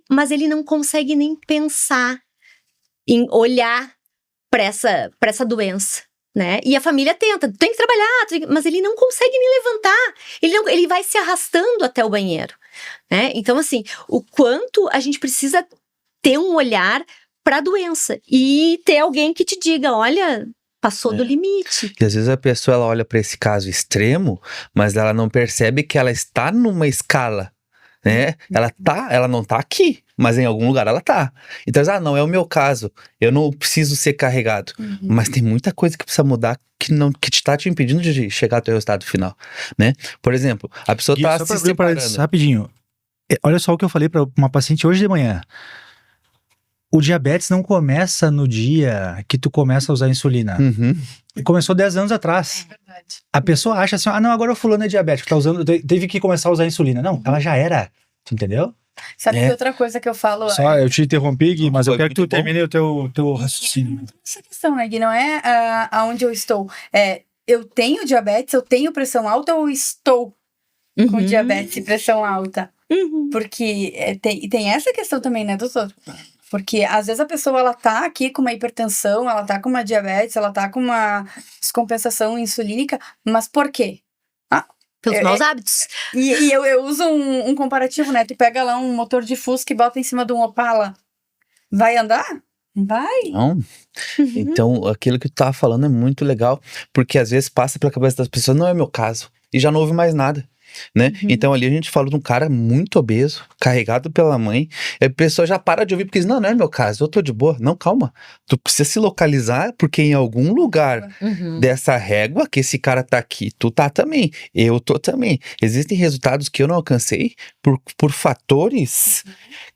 mas ele não consegue nem pensar em olhar para essa doença. Né? E a família tem que trabalhar, mas ele não consegue nem levantar, ele vai se arrastando até o banheiro, né? Então, assim, o quanto a gente precisa ter um olhar para a doença e ter alguém que te diga, olha, passou do limite. E às vezes a pessoa ela olha para esse caso extremo, mas ela não percebe que ela está numa escala, né? Ela não tá aqui, mas em algum lugar ela tá. Então, não é o meu caso, eu não preciso ser carregado. Mas tem muita coisa que precisa mudar que está te impedindo de chegar ao teu resultado final, né? Por exemplo, a pessoa tá se separando. Rapidinho, olha só o que eu falei para uma paciente hoje de manhã. O diabetes não começa no dia que tu começa a usar insulina. Começou 10 anos atrás. É verdade. A pessoa acha assim, não, agora o fulano é diabético, teve que começar a usar insulina. Não, ela já era, tu entendeu? Sabe que outra coisa que eu falo... Só, eu te interrompi, Gui, mas eu Foi quero que tu muito bom. termine o teu raciocínio. Essa questão, né, Gui, não é aonde eu estou. Eu tenho diabetes, eu tenho pressão alta ou estou com diabetes e pressão alta? Porque tem essa questão também, né, doutor? Porque às vezes a pessoa, ela tá aqui com uma hipertensão, ela tá com uma diabetes, ela tá com uma descompensação insulínica, mas por quê? Pelos maus hábitos. E eu uso um comparativo, né? Tu pega lá um motor de Fusca e bota em cima de um Opala. Vai andar? Vai. Não. Então, aquilo que tu tava falando é muito legal, porque às vezes passa pela cabeça das pessoas, não é meu caso, e já não houve mais nada. Né? Então ali a gente fala de um cara muito obeso, carregado pela mãe, e a pessoa já para de ouvir porque diz, não é meu caso, eu tô de boa. Não, calma, tu precisa se localizar porque em algum lugar dessa régua que esse cara tá aqui, tu tá também, eu tô também. Existem resultados que eu não alcancei por fatores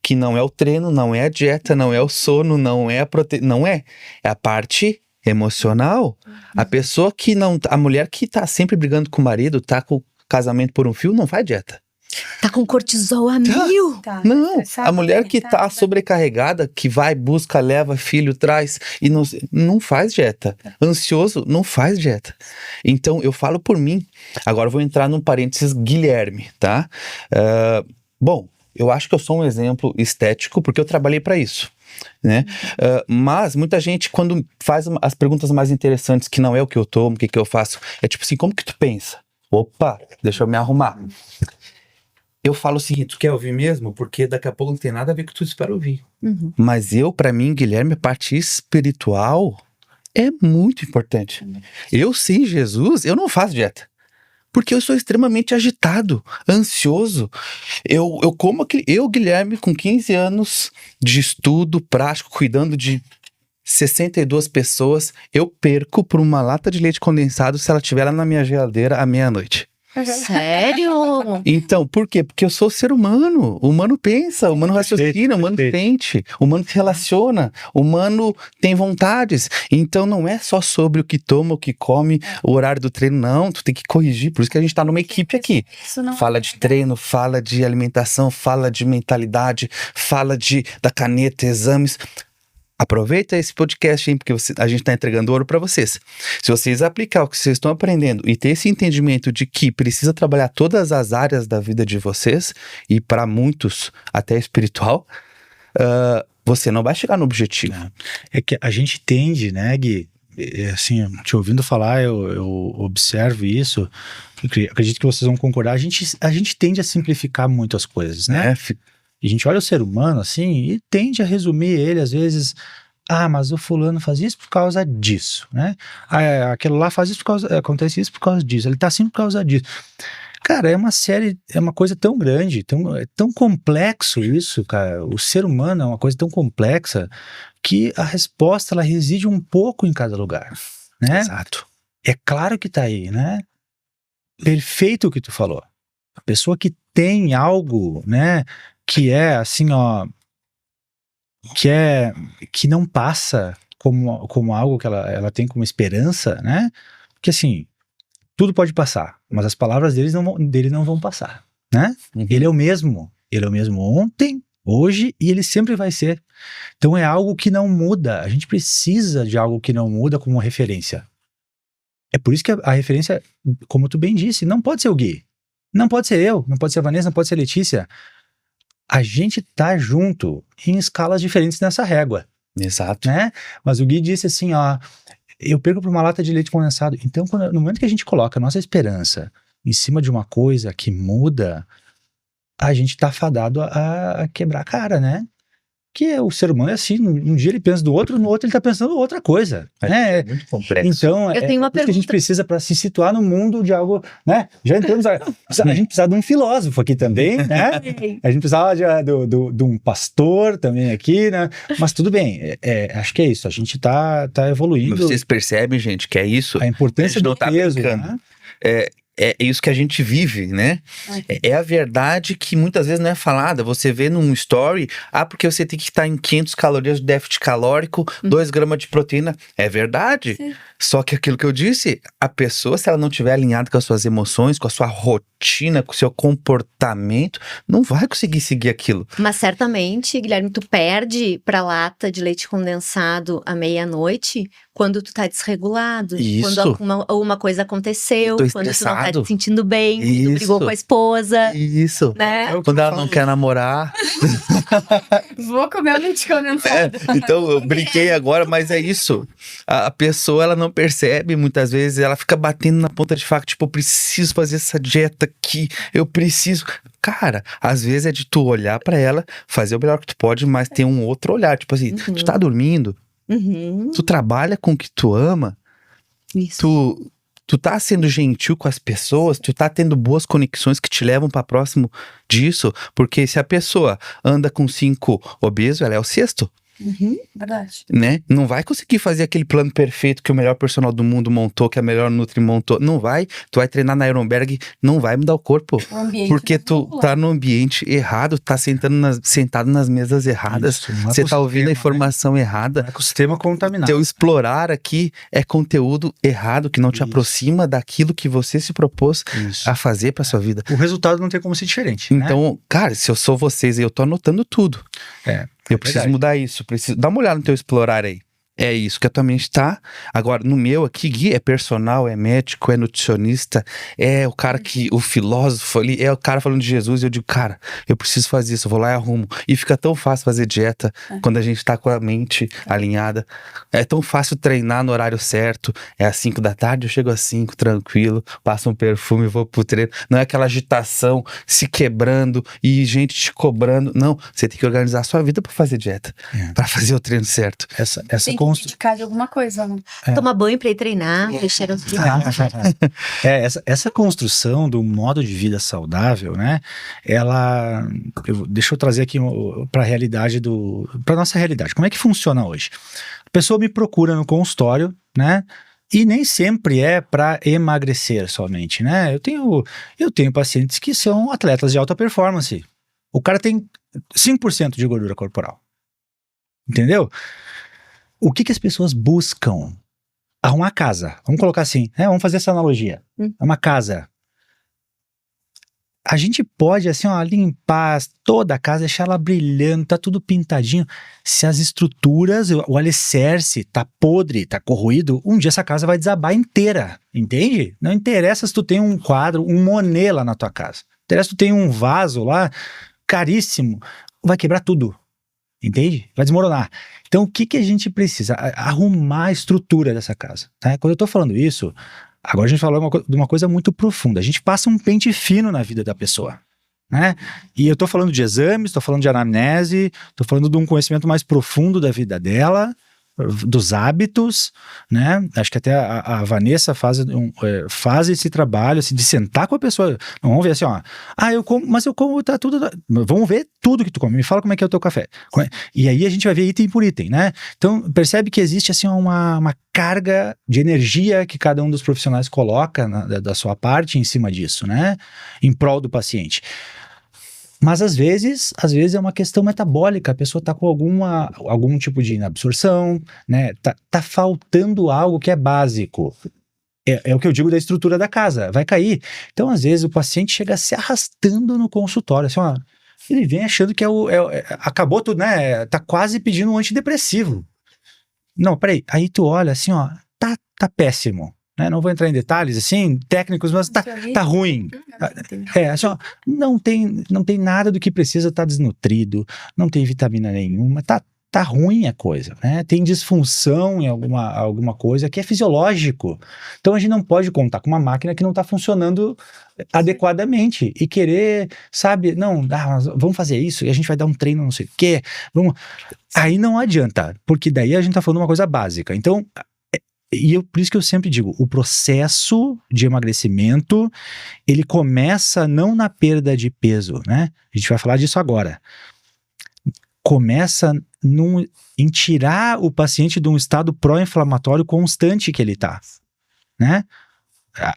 que não é o treino, não é a dieta, não é o sono, não é a proteína, não é a parte emocional. A pessoa que não, a mulher que tá sempre brigando com o marido, tá com casamento por um fio, não faz dieta. Tá com cortisol a mil. Tá, Não, estressada, a mulher que tá irritada. sobrecarregada, que vai, busca, leva filho, traz e não faz dieta. Ansioso, não faz dieta. Então, eu falo por mim. Agora eu vou entrar num parênteses Guilherme, tá? Bom, eu acho que eu sou um exemplo estético porque eu trabalhei para isso, né? Mas muita gente, quando faz as perguntas mais interessantes, que não é o que eu tomo, o que eu faço, é tipo assim, como que tu pensa? Opa, deixa eu me arrumar. Eu falo o seguinte, tu quer ouvir mesmo? Porque daqui a pouco não tem nada a ver com o que tu espera ouvir. Uhum. Mas pra mim, Guilherme, a parte espiritual é muito importante. Eu, sem Jesus, eu não faço dieta. Porque eu sou extremamente agitado, ansioso. Eu como aquele... Eu, Guilherme, com 15 anos de estudo prático, cuidando de 62 pessoas, eu perco por uma lata de leite condensado se ela estiver lá na minha geladeira à meia-noite. Sério? Então, por quê? Porque eu sou ser humano. O humano pensa, o humano raciocina, o humano sente, o humano se relaciona, o humano tem vontades. Então, não é só sobre o que toma, o que come, o horário do treino, não. Tu tem que corrigir. Por isso que a gente tá numa equipe aqui. Isso não Fala de treino, fala de alimentação, fala de mentalidade, fala da caneta, exames. Aproveita esse podcast, hein, porque a gente está entregando ouro para vocês. Se vocês aplicar o que vocês estão aprendendo e ter esse entendimento de que precisa trabalhar todas as áreas da vida de vocês, e para muitos até espiritual, você não vai chegar no objetivo. É que a gente tende, né, Gui? Assim, te ouvindo falar, eu observo isso. Acredito que vocês vão concordar. A gente tende a simplificar muito as coisas, né? A gente olha o ser humano assim e tende a resumir ele, às vezes, mas o fulano faz isso por causa disso, né? Aquele lá faz isso por causa, acontece isso por causa disso, ele tá assim por causa disso. Cara, é uma coisa tão grande, é tão complexo isso, cara. O ser humano é uma coisa tão complexa que a resposta, ela reside um pouco em cada lugar, né? Exato. É claro que tá aí, né? Perfeito o que tu falou. A pessoa que tem algo, né, que é assim, ó, que não passa como algo que ela tem como esperança, né? Porque assim, tudo pode passar, mas as palavras dele não vão passar, né? Uhum. Ele é o mesmo ontem, hoje e ele sempre vai ser. Então é algo que não muda. A gente precisa de algo que não muda como referência. É por isso que a referência, como tu bem disse, não pode ser o Gui, não pode ser eu, não pode ser a Vanessa, não pode ser a Letícia. A gente tá junto em escalas diferentes nessa régua. Exato. Né? Mas o Gui disse assim, ó, eu perco por uma lata de leite condensado. Então, no momento que a gente coloca a nossa esperança em cima de uma coisa que muda, a gente tá fadado a quebrar a cara, né? Que o ser humano é assim, um dia ele pensa do outro, no outro ele tá pensando outra coisa. É muito complexo. Então, Eu tenho uma isso que a gente pergunta. precisa para se situar no mundo de algo, né? Já entramos, a gente precisa de um filósofo aqui também, né? A gente precisava de um pastor também aqui, né? Mas tudo bem, acho que é isso, a gente tá evoluindo. Vocês percebem, gente, que é isso? A importância A gente não do tá peso, brincando. né? É isso que a gente vive, né? É a verdade que muitas vezes não é falada. Você vê num story, porque você tem que estar em 500 calorias de déficit calórico, 2 gramas de proteína. É verdade. Sim. Só que aquilo que eu disse, a pessoa, se ela não estiver alinhada com as suas emoções, com a sua rotina, com o seu comportamento, não vai conseguir seguir aquilo. Mas certamente, Guilherme, tu perde pra lata de leite condensado à meia-noite quando tu tá desregulado. Isso. Quando alguma coisa aconteceu, Tô quando tu não tá estressado. te sentindo bem, quando tu Isso. brigou com a esposa, Isso. né? o que Quando eu ela falo. não quer namorar. Vou comer o leite condensado. Então, eu brinquei agora, mas é isso. A pessoa, ela não percebe, muitas vezes, ela fica batendo na ponta de faca, tipo, eu preciso fazer essa dieta aqui, eu preciso... Cara, às vezes é de tu olhar pra ela, fazer o melhor que tu pode, mas ter um outro olhar, tipo assim, tu tá dormindo, Uhum. tu trabalha com o que tu ama, Isso. tu tá sendo gentil com as pessoas, tu tá tendo boas conexões que te levam pra próximo disso, porque se a pessoa anda com 5 obesos, ela é o 6º. Verdade. Né? Não vai conseguir fazer aquele plano perfeito que o melhor personal do mundo montou, que a melhor Nutri montou. Não vai. Tu vai treinar na Ironberg, não vai mudar o corpo. O ambiente Porque não tu regula. tá no ambiente errado, tá sentado nas mesas erradas. Isso, um Você tá ecossistema, ouvindo a né? informação errada. Um ecossistema contaminado. Teu explorar aqui é conteúdo errado, que não te Isso. aproxima daquilo que você se propôs Isso. a fazer pra sua vida. O resultado não tem como ser diferente, né? Então, cara, se eu sou vocês e eu tô anotando tudo. Eu preciso verdade. mudar isso, preciso. Dá uma olhada no teu explorar aí. É isso que a tua mente tá. Agora, no meu aqui, Gui, é personal, é médico, é nutricionista, é o cara que, o filósofo ali, é o cara falando de Jesus, e eu digo, cara, eu preciso fazer isso, eu vou lá e arrumo. E fica tão fácil fazer dieta quando a gente tá com a mente alinhada. É tão fácil treinar no horário certo. É às 5 da tarde, eu chego às 5, tranquilo, passo um perfume, vou pro treino. Não é aquela agitação, se quebrando e gente te cobrando. Não, você tem que organizar a sua vida pra fazer dieta, pra fazer o treino certo. Essa Tem que dedicar de alguma coisa, né? Tomar banho pra ir treinar, deixar os essa construção do modo de vida saudável, né? Deixa eu trazer aqui para a realidade para nossa realidade. Como é que funciona hoje? A pessoa me procura no consultório, né? E nem sempre é para emagrecer somente, né? Eu tenho pacientes que são atletas de alta performance. O cara tem 5% de gordura corporal. Entendeu? O que as pessoas buscam? Arrumar casa. Vamos colocar assim, né? Vamos fazer essa analogia. É uma casa. A gente pode, assim, ó, limpar toda a casa, deixar ela brilhando, tá tudo pintadinho. Se as estruturas, o alicerce tá podre, tá corroído, um dia essa casa vai desabar inteira, entende? Não interessa se tu tem um quadro, um Monet lá na tua casa. Interessa se tu tem um vaso lá, caríssimo, vai quebrar tudo. Entende? Vai desmoronar. Então, o que a gente precisa? Arrumar a estrutura dessa casa. Tá? Quando eu tô falando isso, agora a gente falou de uma coisa muito profunda. A gente passa um pente fino na vida da pessoa. Né? E eu tô falando de exames, tô falando de anamnese, tô falando de um conhecimento mais profundo da vida dela, dos hábitos, né? Acho que até a Vanessa faz esse trabalho assim, de sentar com a pessoa. Não, vamos ver assim, ó. Eu como, tá tudo. Vamos ver tudo que tu come. Me fala como é que é o teu café. E aí a gente vai ver item por item, né? Então, percebe que existe assim uma carga de energia que cada um dos profissionais coloca da sua parte em cima disso, né? Em prol do paciente. Mas às vezes é uma questão metabólica, a pessoa está com algum tipo de inabsorção, né? Tá faltando algo que é básico. É o que eu digo da estrutura da casa, vai cair. Então, às vezes, o paciente chega se arrastando no consultório, assim, ó, ele vem achando que acabou tudo, né? Tá quase pedindo um antidepressivo. Não, peraí, aí tu olha assim, ó, tá péssimo. Não vou entrar em detalhes, assim, técnicos, mas tá ruim. Assim, ó, não tem nada do que precisa, tá desnutrido, não tem vitamina nenhuma, tá ruim a coisa, né? Tem disfunção em alguma coisa que é fisiológico. Então a gente não pode contar com uma máquina que não tá funcionando adequadamente e querer, sabe, não, vamos fazer isso e a gente vai dar um treino não sei o quê, aí não adianta, porque daí a gente tá falando uma coisa básica. Então, por isso que eu sempre digo, o processo de emagrecimento, ele começa não na perda de peso, né? A gente vai falar disso agora. Começa em tirar o paciente de um estado pró-inflamatório constante que ele tá, né?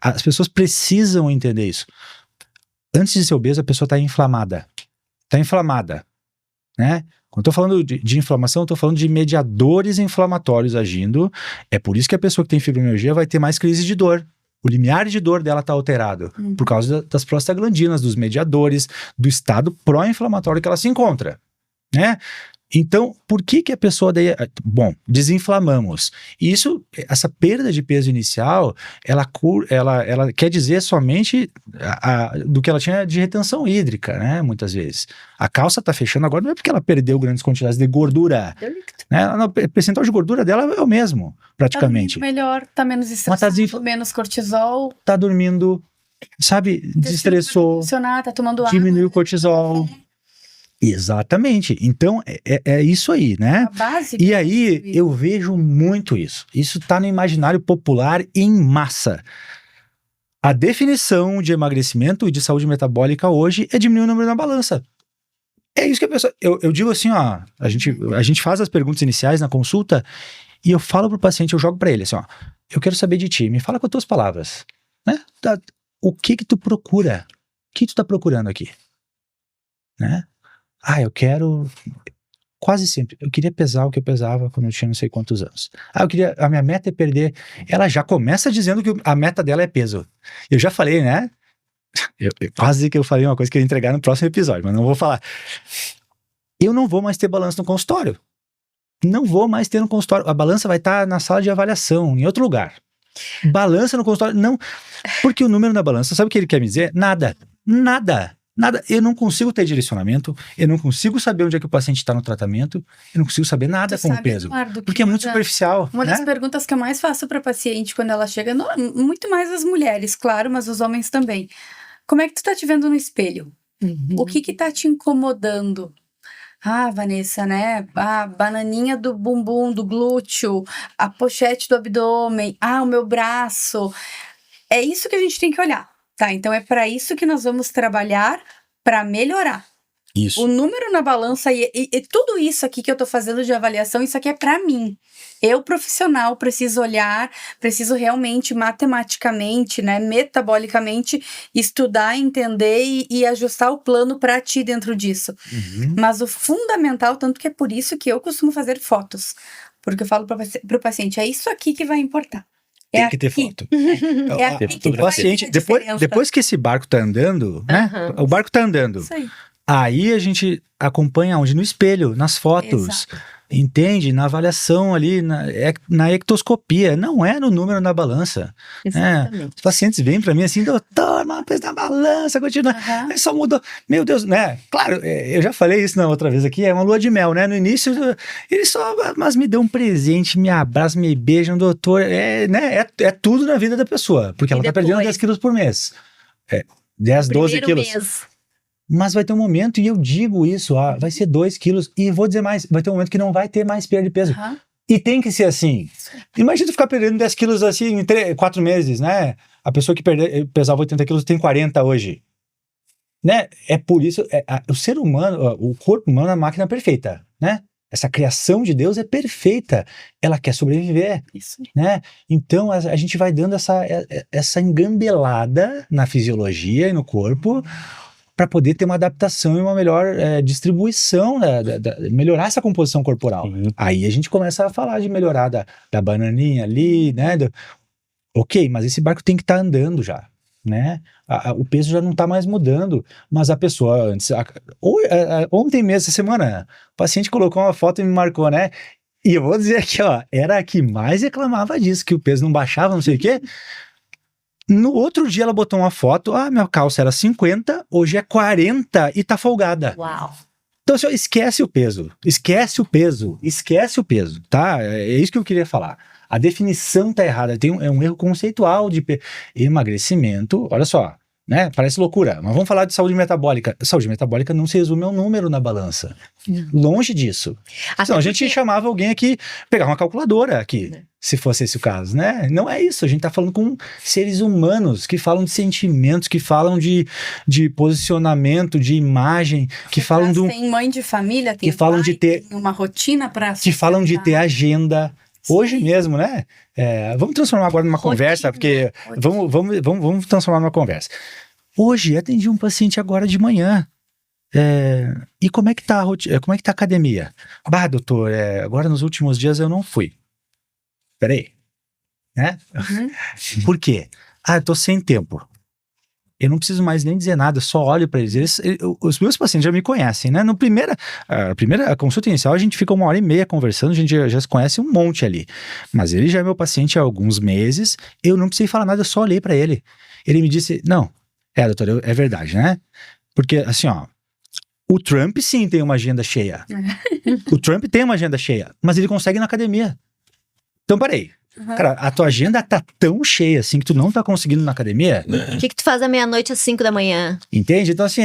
As pessoas precisam entender isso. Antes de ser obeso, a pessoa tá inflamada, né? Quando eu tô falando de inflamação, eu tô falando de mediadores inflamatórios agindo. É por isso que a pessoa que tem fibromialgia vai ter mais crise de dor. O limiar de dor dela tá alterado por causa das prostaglandinas, dos mediadores, do estado pró-inflamatório que ela se encontra, né? Então, por que a pessoa daí... Bom, desinflamamos. E essa perda de peso inicial, ela quer dizer somente do que ela tinha de retenção hídrica, né? Muitas vezes. A calça tá fechando agora, não é porque ela perdeu grandes quantidades de gordura. Né? O percentual de gordura dela é o mesmo, praticamente. Tá melhor, tá menos estressado, menos cortisol. Tá dormindo, sabe? Desestressou. Tá tomando diminuiu o cortisol. Exatamente. Então, é isso aí, né? A base e aí, eu vejo muito isso. Isso tá no imaginário popular em massa. A definição de emagrecimento e de saúde metabólica hoje é diminuir o número na balança. É isso que a pessoa... Eu digo assim, ó, a gente faz as perguntas iniciais na consulta e eu falo pro paciente, eu jogo pra ele assim, ó, eu quero saber de ti, me fala com as tuas palavras, né? O que tu procura? O que tu tá procurando aqui? Né? Eu quero... Quase sempre. Eu queria pesar o que eu pesava quando eu tinha não sei quantos anos. A minha meta é perder... Ela já começa dizendo que a meta dela é peso. Eu já falei, né? Eu quase que eu falei uma coisa que eu ia entregar no próximo episódio, mas não vou falar. Eu não vou mais ter balança no consultório. Não vou mais ter no consultório. A balança vai estar na sala de avaliação, em outro lugar. Balança no consultório, não. Porque o número na balança, sabe o que ele quer me dizer? Nada. Eu não consigo ter direcionamento, eu não consigo saber onde é que o paciente está no tratamento, eu não consigo saber nada com o peso. Eduardo, porque é muito superficial. Uma né? das perguntas que eu mais faço para paciente quando ela chega, muito mais as mulheres, claro, mas os homens também. Como é que tu tá te vendo no espelho? O que tá te incomodando? Vanessa, né? A bananinha do bumbum, do glúteo, a pochete do abdômen, o meu braço. É isso que a gente tem que olhar, tá? Então é para isso que nós vamos trabalhar para melhorar. Isso. O número na balança e tudo isso aqui que eu tô fazendo de avaliação, isso aqui é para mim. Eu, profissional, preciso olhar, preciso realmente, matematicamente, né, metabolicamente, estudar, entender e ajustar o plano para ti dentro disso. Mas o fundamental, tanto que é por isso que eu costumo fazer fotos. Porque eu falo pro paciente, é isso aqui que vai importar. Tem que ter foto. É aqui que O paciente, depois que esse barco tá andando, né? O barco tá andando. Isso aí. Aí a gente acompanha onde? No espelho, nas fotos. Exato. Entende? Na avaliação ali, na ectoscopia. Não é no número na balança. Exatamente. Os pacientes vêm pra mim assim, doutor, mas pesa na balança, continua. Aí só mudou. Meu Deus, né? Claro, eu já falei isso na outra vez aqui, é uma lua de mel, né? No início, ele só, mas me deu um presente, me abraça, me beija, doutor. É tudo na vida da pessoa, porque ela tá perdendo 10 quilos por mês. 10, 12 quilos. Mês. Mas vai ter um momento, e eu digo isso, vai ser 2 quilos, e vou dizer mais, vai ter um momento que não vai ter mais perda de peso. E tem que ser assim. Imagina tu ficar perdendo 10 quilos assim em 4 meses, né? A pessoa que pesava 80 quilos tem 40 hoje. Né? É por isso, o ser humano, o corpo humano é uma máquina perfeita, né? Essa criação de Deus é perfeita. Ela quer sobreviver, né? Então a gente vai dando essa engambelada na fisiologia e no corpo, para poder ter uma adaptação e uma melhor distribuição, melhorar essa composição corporal. Aí a gente começa a falar de melhorar da bananinha ali, né? Ok, mas esse barco tem que estar andando já, né? O peso já não está mais mudando, mas a pessoa antes... ontem mesmo, essa semana, o paciente colocou uma foto e me marcou, né? E eu vou dizer aqui, era a que mais reclamava disso, que o peso não baixava, não sei o quê. No outro dia ela botou uma foto, minha calça era 50, hoje é 40 e tá folgada. Uau! Então, assim, esquece o peso, tá? É isso que eu queria falar. A definição tá errada, é um erro conceitual de emagrecimento, olha só, né? Parece loucura, mas vamos falar de saúde metabólica. Saúde metabólica não se resume ao número na balança. Longe disso. Então, a gente chamava alguém aqui, pegar uma calculadora aqui. Se fosse esse o caso, né? Não é isso, a gente tá falando com seres humanos que falam de sentimentos, que falam de posicionamento, de imagem, que falam tem mãe de família, tem que falam de ter tem uma rotina para que falam de ter agenda. Hoje mesmo, né? Vamos transformar agora numa conversa, porque vamos transformar numa conversa. Hoje atendi um paciente agora de manhã. E como é que tá a rotina? Como é que tá a academia? Doutor, agora nos últimos dias eu não fui. Peraí, né? Por quê? Eu tô sem tempo. Eu não preciso mais nem dizer nada, eu só olho para eles. Os meus pacientes já me conhecem, né? A primeira consulta inicial, a gente fica 1h30 conversando, a gente já se conhece um monte ali. Mas ele já é meu paciente há alguns meses, eu não precisei falar nada, eu só olhei para ele. Ele me disse, não, doutor, é verdade, né? Porque, assim, o Trump sim tem uma agenda cheia. O Trump tem uma agenda cheia, mas ele consegue ir na academia. Então, peraí, Cara, a tua agenda tá tão cheia assim que tu não tá conseguindo ir na academia, O que tu faz à meia-noite às 5 da manhã? entende? Então, assim,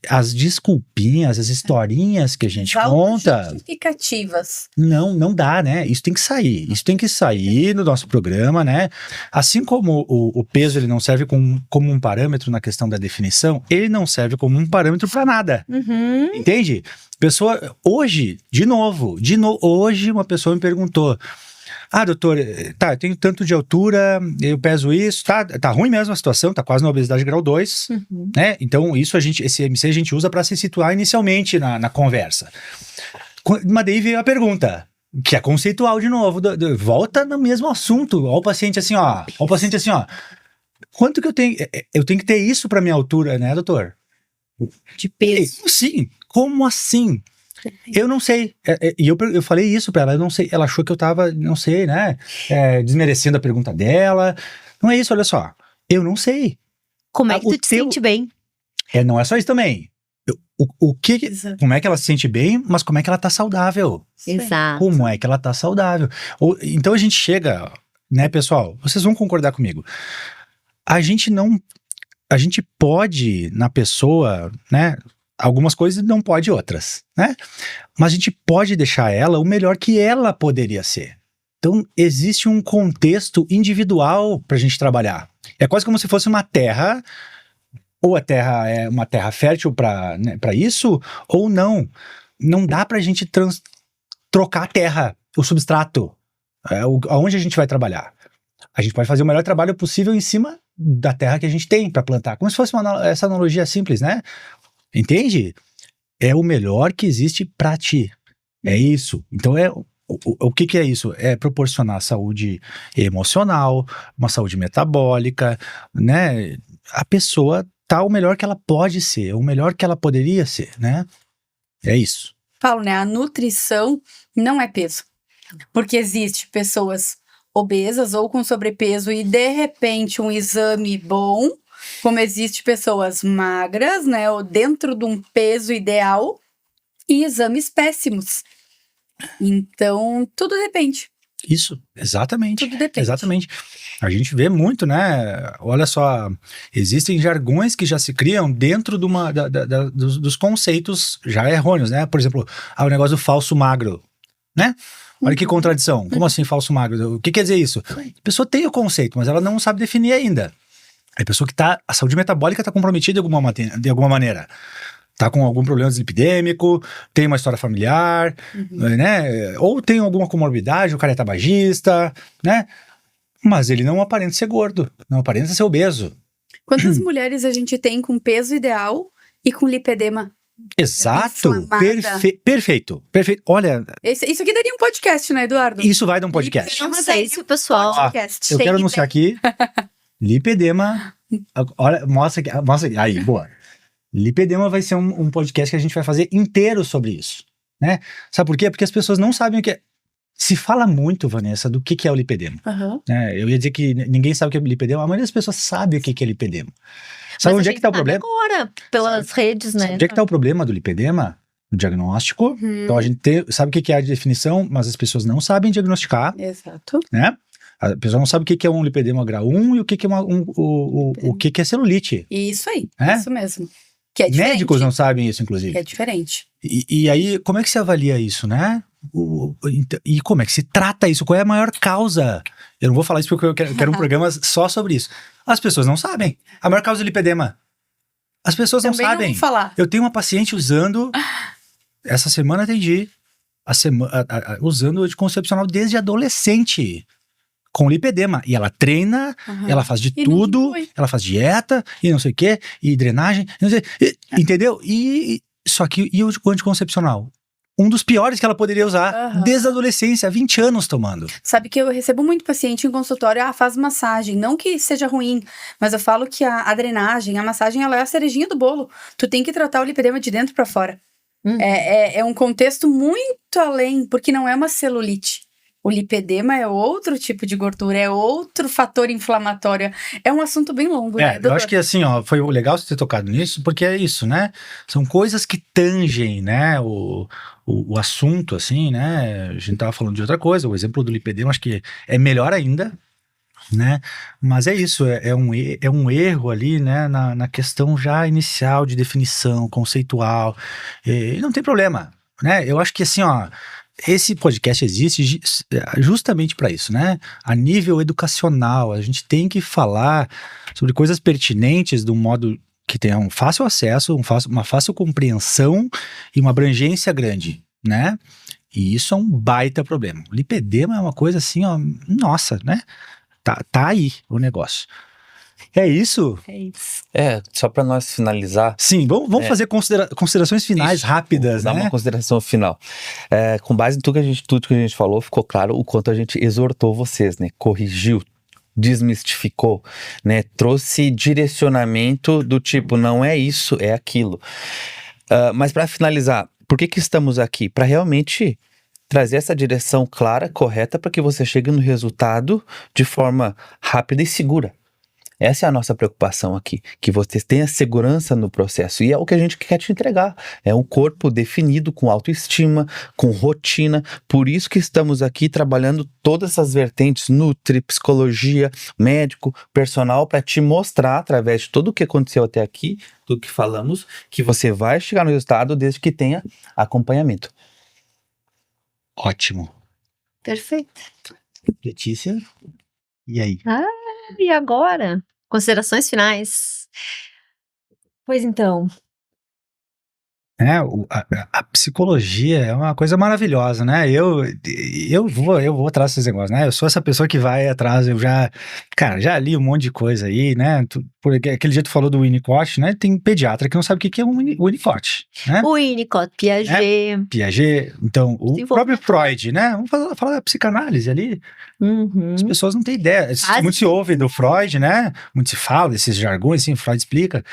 as desculpinhas, as historinhas que a gente conta, Justificativas. não dá, né? Isso tem que sair. Isso tem que sair no nosso programa, né? Assim como o peso ele não serve como um parâmetro na questão da definição, ele não serve como um parâmetro para nada. Uhum. Entende? Pessoa, hoje, de novo, hoje uma pessoa me perguntou: doutor, tá, eu tenho tanto de altura, eu peso isso, tá ruim mesmo a situação, tá quase na obesidade grau 2, né? Então, esse MC a gente usa para se situar inicialmente na conversa. Mas daí veio a pergunta, que é conceitual de novo, volta no mesmo assunto, ao paciente assim, ó, quanto que eu tenho? Eu tenho que ter isso para minha altura, né, doutor? De peso. Sim, como assim? Eu não sei. E eu falei isso pra ela, eu não sei. Ela achou que eu tava, não sei, né? Desmerecendo a pergunta dela. Não é isso, olha só. Eu não sei. Como é que tu te sente bem? Não é só isso também. Como é que ela se sente bem, mas como é que ela tá saudável? Exato. Como é que ela tá saudável? Então a gente chega, né, pessoal? Vocês vão concordar comigo. A gente pode, na pessoa, né? Algumas coisas não pode outras, né? Mas a gente pode deixar ela o melhor que ela poderia ser. Então, existe um contexto individual pra gente trabalhar. É quase como se fosse uma terra, ou a terra é uma terra fértil pra isso, ou não. Não dá pra gente trocar a terra, o substrato, aonde a gente vai trabalhar. A gente pode fazer o melhor trabalho possível em cima da terra que a gente tem pra plantar. Como se fosse essa analogia simples, né? Entende? É o melhor que existe pra ti. É isso. Então, o que é isso? É proporcionar saúde emocional, uma saúde metabólica, né? A pessoa tá o melhor que ela pode ser, o melhor que ela poderia ser, né? É isso. Paulo, né? A nutrição não é peso. Porque existe pessoas obesas ou com sobrepeso e, de repente, um exame bom, como existe pessoas magras, né, ou dentro de um peso ideal e exames péssimos. Então, tudo depende. Isso, exatamente. Tudo depende. Exatamente. A gente vê muito, né? Olha só, existem jargões que já se criam dentro dos conceitos já errôneos, né? Por exemplo, o negócio do falso magro, né? Olha que contradição. Como assim falso magro? O que quer dizer isso? A pessoa tem o conceito, mas ela não sabe definir ainda. É a pessoa que a saúde metabólica está comprometida de alguma maneira. Tá com algum problema deslipidêmico, tem uma história familiar, né? Ou tem alguma comorbidade, o cara é tabagista, né? Mas ele não aparenta ser gordo, não aparenta ser obeso. Quantas mulheres a gente tem com peso ideal e com lipedema? Exato, Inflamada. perfeito. Olha, Isso aqui daria um podcast, né, Eduardo? isso vai dar um podcast. Eu não sei se o pessoal... Podcast. Eu quero anunciar aqui, lipedema, olha, mostra aqui, aí, boa. Lipedema vai ser um podcast que a gente vai fazer inteiro sobre isso, né? Sabe por quê? Porque as pessoas não sabem o que é. Se fala muito, Vanessa, do que é o lipedema. Né? Eu ia dizer que ninguém sabe o que é lipedema, a maioria das pessoas sabe o que é lipedema. Sabe onde é que tá o problema? Agora, pelas redes, né? Sabe onde é que tá o problema do lipedema? No diagnóstico. Então a gente sabe o que é a definição, mas as pessoas não sabem diagnosticar. Exato. Né? A pessoa não sabe o que é um lipedema grau 1 e o que é o que é celulite. Isso aí, É? isso mesmo. Que é diferente. Médicos não sabem isso, inclusive. Que é diferente. E aí, como é que se avalia isso, né? E como é que se trata isso? Qual é a maior causa? Eu não vou falar isso porque eu quero um programa só sobre isso. As pessoas não sabem. A maior causa do lipedema. As pessoas Também não sabem. Não vou falar. Eu tenho uma paciente usando... Essa semana atendi. Usando o anticoncepcional desde adolescente. Com lipedema. E ela treina, ela faz de tudo, ela faz dieta, e não sei o quê, e drenagem, não sei, entendeu? Só que e o anticoncepcional? Um dos piores que ela poderia usar desde a adolescência, 20 anos tomando. Sabe que eu recebo muito paciente em consultório, faz massagem, não que seja ruim, mas eu falo que a drenagem, a massagem, ela é a cerejinha do bolo. Tu tem que tratar o lipedema de dentro pra fora. É um contexto muito além, porque não é uma celulite. O lipedema é outro tipo de gordura, é outro fator inflamatório. É um assunto bem longo, né, Eu doutor? acho que assim, ó, foi legal você ter tocado nisso, porque é isso, né? São coisas que tangem, né, o assunto, assim, né? A gente tava falando de outra coisa, o exemplo do lipedema acho que é melhor ainda, né? Mas é isso, é um erro ali, né, na questão já inicial de definição conceitual, e não tem problema, né? Eu acho que assim, ó, esse podcast existe justamente para isso, né? A nível educacional, a gente tem que falar sobre coisas pertinentes de um modo que tenha um fácil acesso, uma fácil compreensão e uma abrangência grande, né? E isso é um baita problema. O lipedema é uma coisa assim, ó, nossa, né? Tá aí o negócio. É isso? É isso. Só para nós finalizar, Sim, vamos fazer considerações finais isso, rápidas, vou dar né? uma consideração final. Com base em tudo que a gente falou, ficou claro o quanto a gente exortou vocês, né? Corrigiu, desmistificou, né? Trouxe direcionamento do tipo, não é isso, é aquilo. Mas para finalizar, por que estamos aqui? Para realmente trazer essa direção clara, correta, para que você chegue no resultado de forma rápida e segura. Essa é a nossa preocupação aqui, que vocês tenham segurança no processo, e é o que a gente quer te entregar, é um corpo definido com autoestima, com rotina, por isso que estamos aqui trabalhando todas essas vertentes, nutri, psicologia, médico, personal, para te mostrar, através de tudo o que aconteceu até aqui, do que falamos, que você vai chegar no resultado desde que tenha acompanhamento. Ótimo. Perfeito. Letícia, e aí? E agora? Considerações finais. Pois então, A psicologia é uma coisa maravilhosa, né? Eu vou atrás desses negócios, né? Eu sou essa pessoa que vai atrás, já li um monte de coisa aí, né? Porque aquele dia tu falou do Winnicott, né? Tem pediatra que não sabe o que é um Winnicott, né? o Winnicott, Piaget. Piaget, então, o Sim, próprio Freud, né? Vamos falar da psicanálise ali. Uhum. As pessoas não têm ideia. Muito se ouve do Freud, né? Muito se fala desses jargões, assim, Freud explica.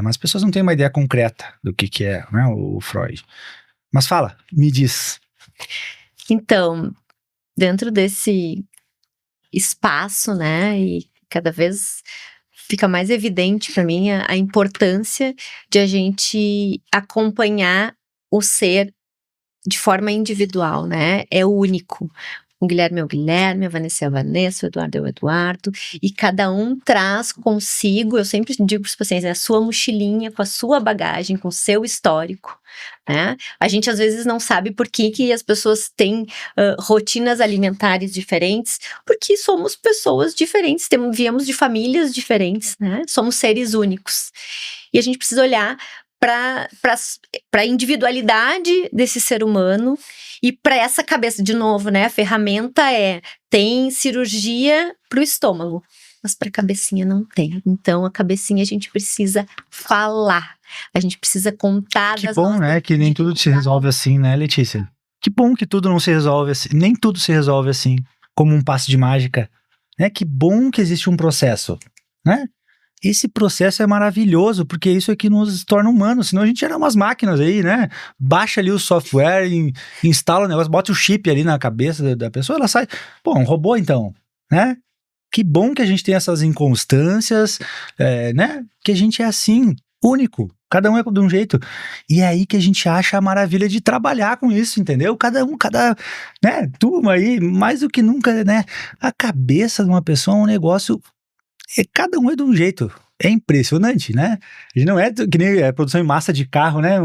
Mas as pessoas não têm uma ideia concreta do que é, né, o Freud. Mas fala, me diz. Então, dentro desse espaço, né, e cada vez fica mais evidente para mim a importância de a gente acompanhar o ser de forma individual, né? É único. O Guilherme é o Guilherme, a Vanessa é a Vanessa, o Eduardo é o Eduardo, e cada um traz consigo, eu sempre digo para os pacientes, a sua mochilinha com a sua bagagem, com o seu histórico, né? A gente às vezes não sabe por que as pessoas têm rotinas alimentares diferentes, porque somos pessoas diferentes, viemos de famílias diferentes, né? Somos seres únicos. E a gente precisa olhar para a individualidade desse ser humano e para essa cabeça, de novo, né? A ferramenta tem cirurgia para o estômago, mas para a cabecinha não tem. Então, a cabecinha a gente precisa falar, a gente precisa contar Que das bom, nossas né? Que nem tudo se resolve assim, né, Letícia? Que bom que tudo não se resolve assim, nem tudo se resolve assim, como um passe de mágica, né? Que bom que existe um processo, né? Esse processo é maravilhoso, porque isso é que nos torna humanos, senão a gente era umas máquinas aí, né? Baixa ali o software, instala o negócio, bota o chip ali na cabeça da pessoa, ela sai. Pô, um robô então, né? Que bom que a gente tem essas inconstâncias, né? Que a gente é assim, único. Cada um é de um jeito. E é aí que a gente acha a maravilha de trabalhar com isso, entendeu? Né? Turma aí, mais do que nunca, né? A cabeça de uma pessoa é um negócio. Cada um é de um jeito. É impressionante, né? A gente não é que nem produção em massa de carro, né?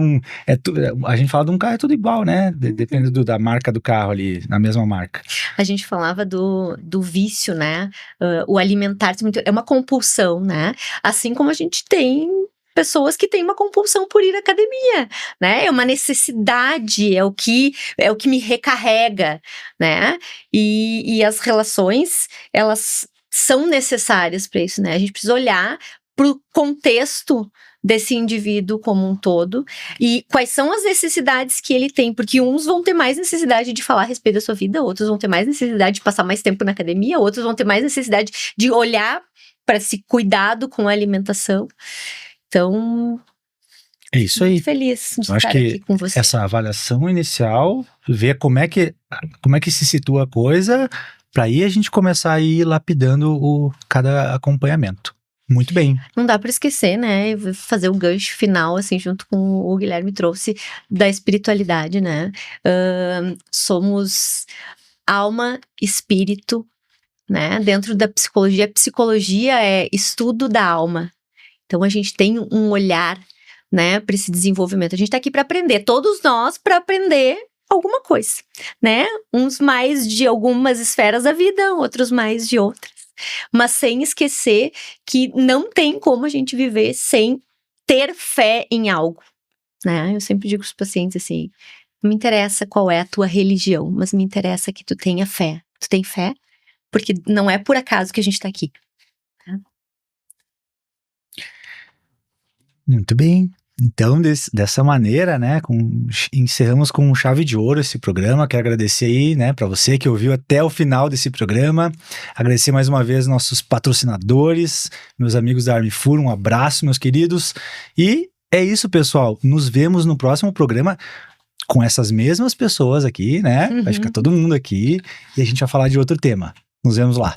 A gente fala de um carro, é tudo igual, né? Depende da marca do carro ali, na mesma marca. A gente falava do vício, né? O alimentar-se é uma compulsão, né? Assim como a gente tem pessoas que têm uma compulsão por ir à academia, né? É uma necessidade, é o que me recarrega, né? E as relações, elas são necessárias para isso, né? A gente precisa olhar para o contexto desse indivíduo como um todo e quais são as necessidades que ele tem, porque uns vão ter mais necessidade de falar a respeito da sua vida, outros vão ter mais necessidade de passar mais tempo na academia, outros vão ter mais necessidade de olhar para esse cuidado com a alimentação. Então, É isso aí. Muito feliz de Eu acho estar que aqui com você. essa avaliação inicial, ver como é que se situa a coisa, para aí a gente começar a ir lapidando cada acompanhamento. Muito bem. Não dá para esquecer, né? Eu vou fazer o gancho final, assim, junto com o Guilherme trouxe, da espiritualidade, né? Somos alma, espírito, né? Dentro da psicologia, psicologia é estudo da alma. Então a gente tem um olhar, né, para esse desenvolvimento. A gente tá aqui para aprender, todos nós para aprender alguma coisa, né? Uns mais de algumas esferas da vida, outros mais de outras. Mas sem esquecer que não tem como a gente viver sem ter fé em algo, né? Eu sempre digo para os pacientes assim, não me interessa qual é a tua religião, mas me interessa que tu tenha fé. Tu tem fé? Porque não é por acaso que a gente tá aqui. Muito bem. Então, dessa maneira, né, encerramos com chave de ouro esse programa. Quero agradecer aí, né, para você que ouviu até o final desse programa. Agradecer mais uma vez nossos patrocinadores, meus amigos da Armifur. Um abraço, meus queridos. E é isso, pessoal. Nos vemos no próximo programa com essas mesmas pessoas aqui, né? Vai ficar todo mundo aqui e a gente vai falar de outro tema. Nos vemos lá.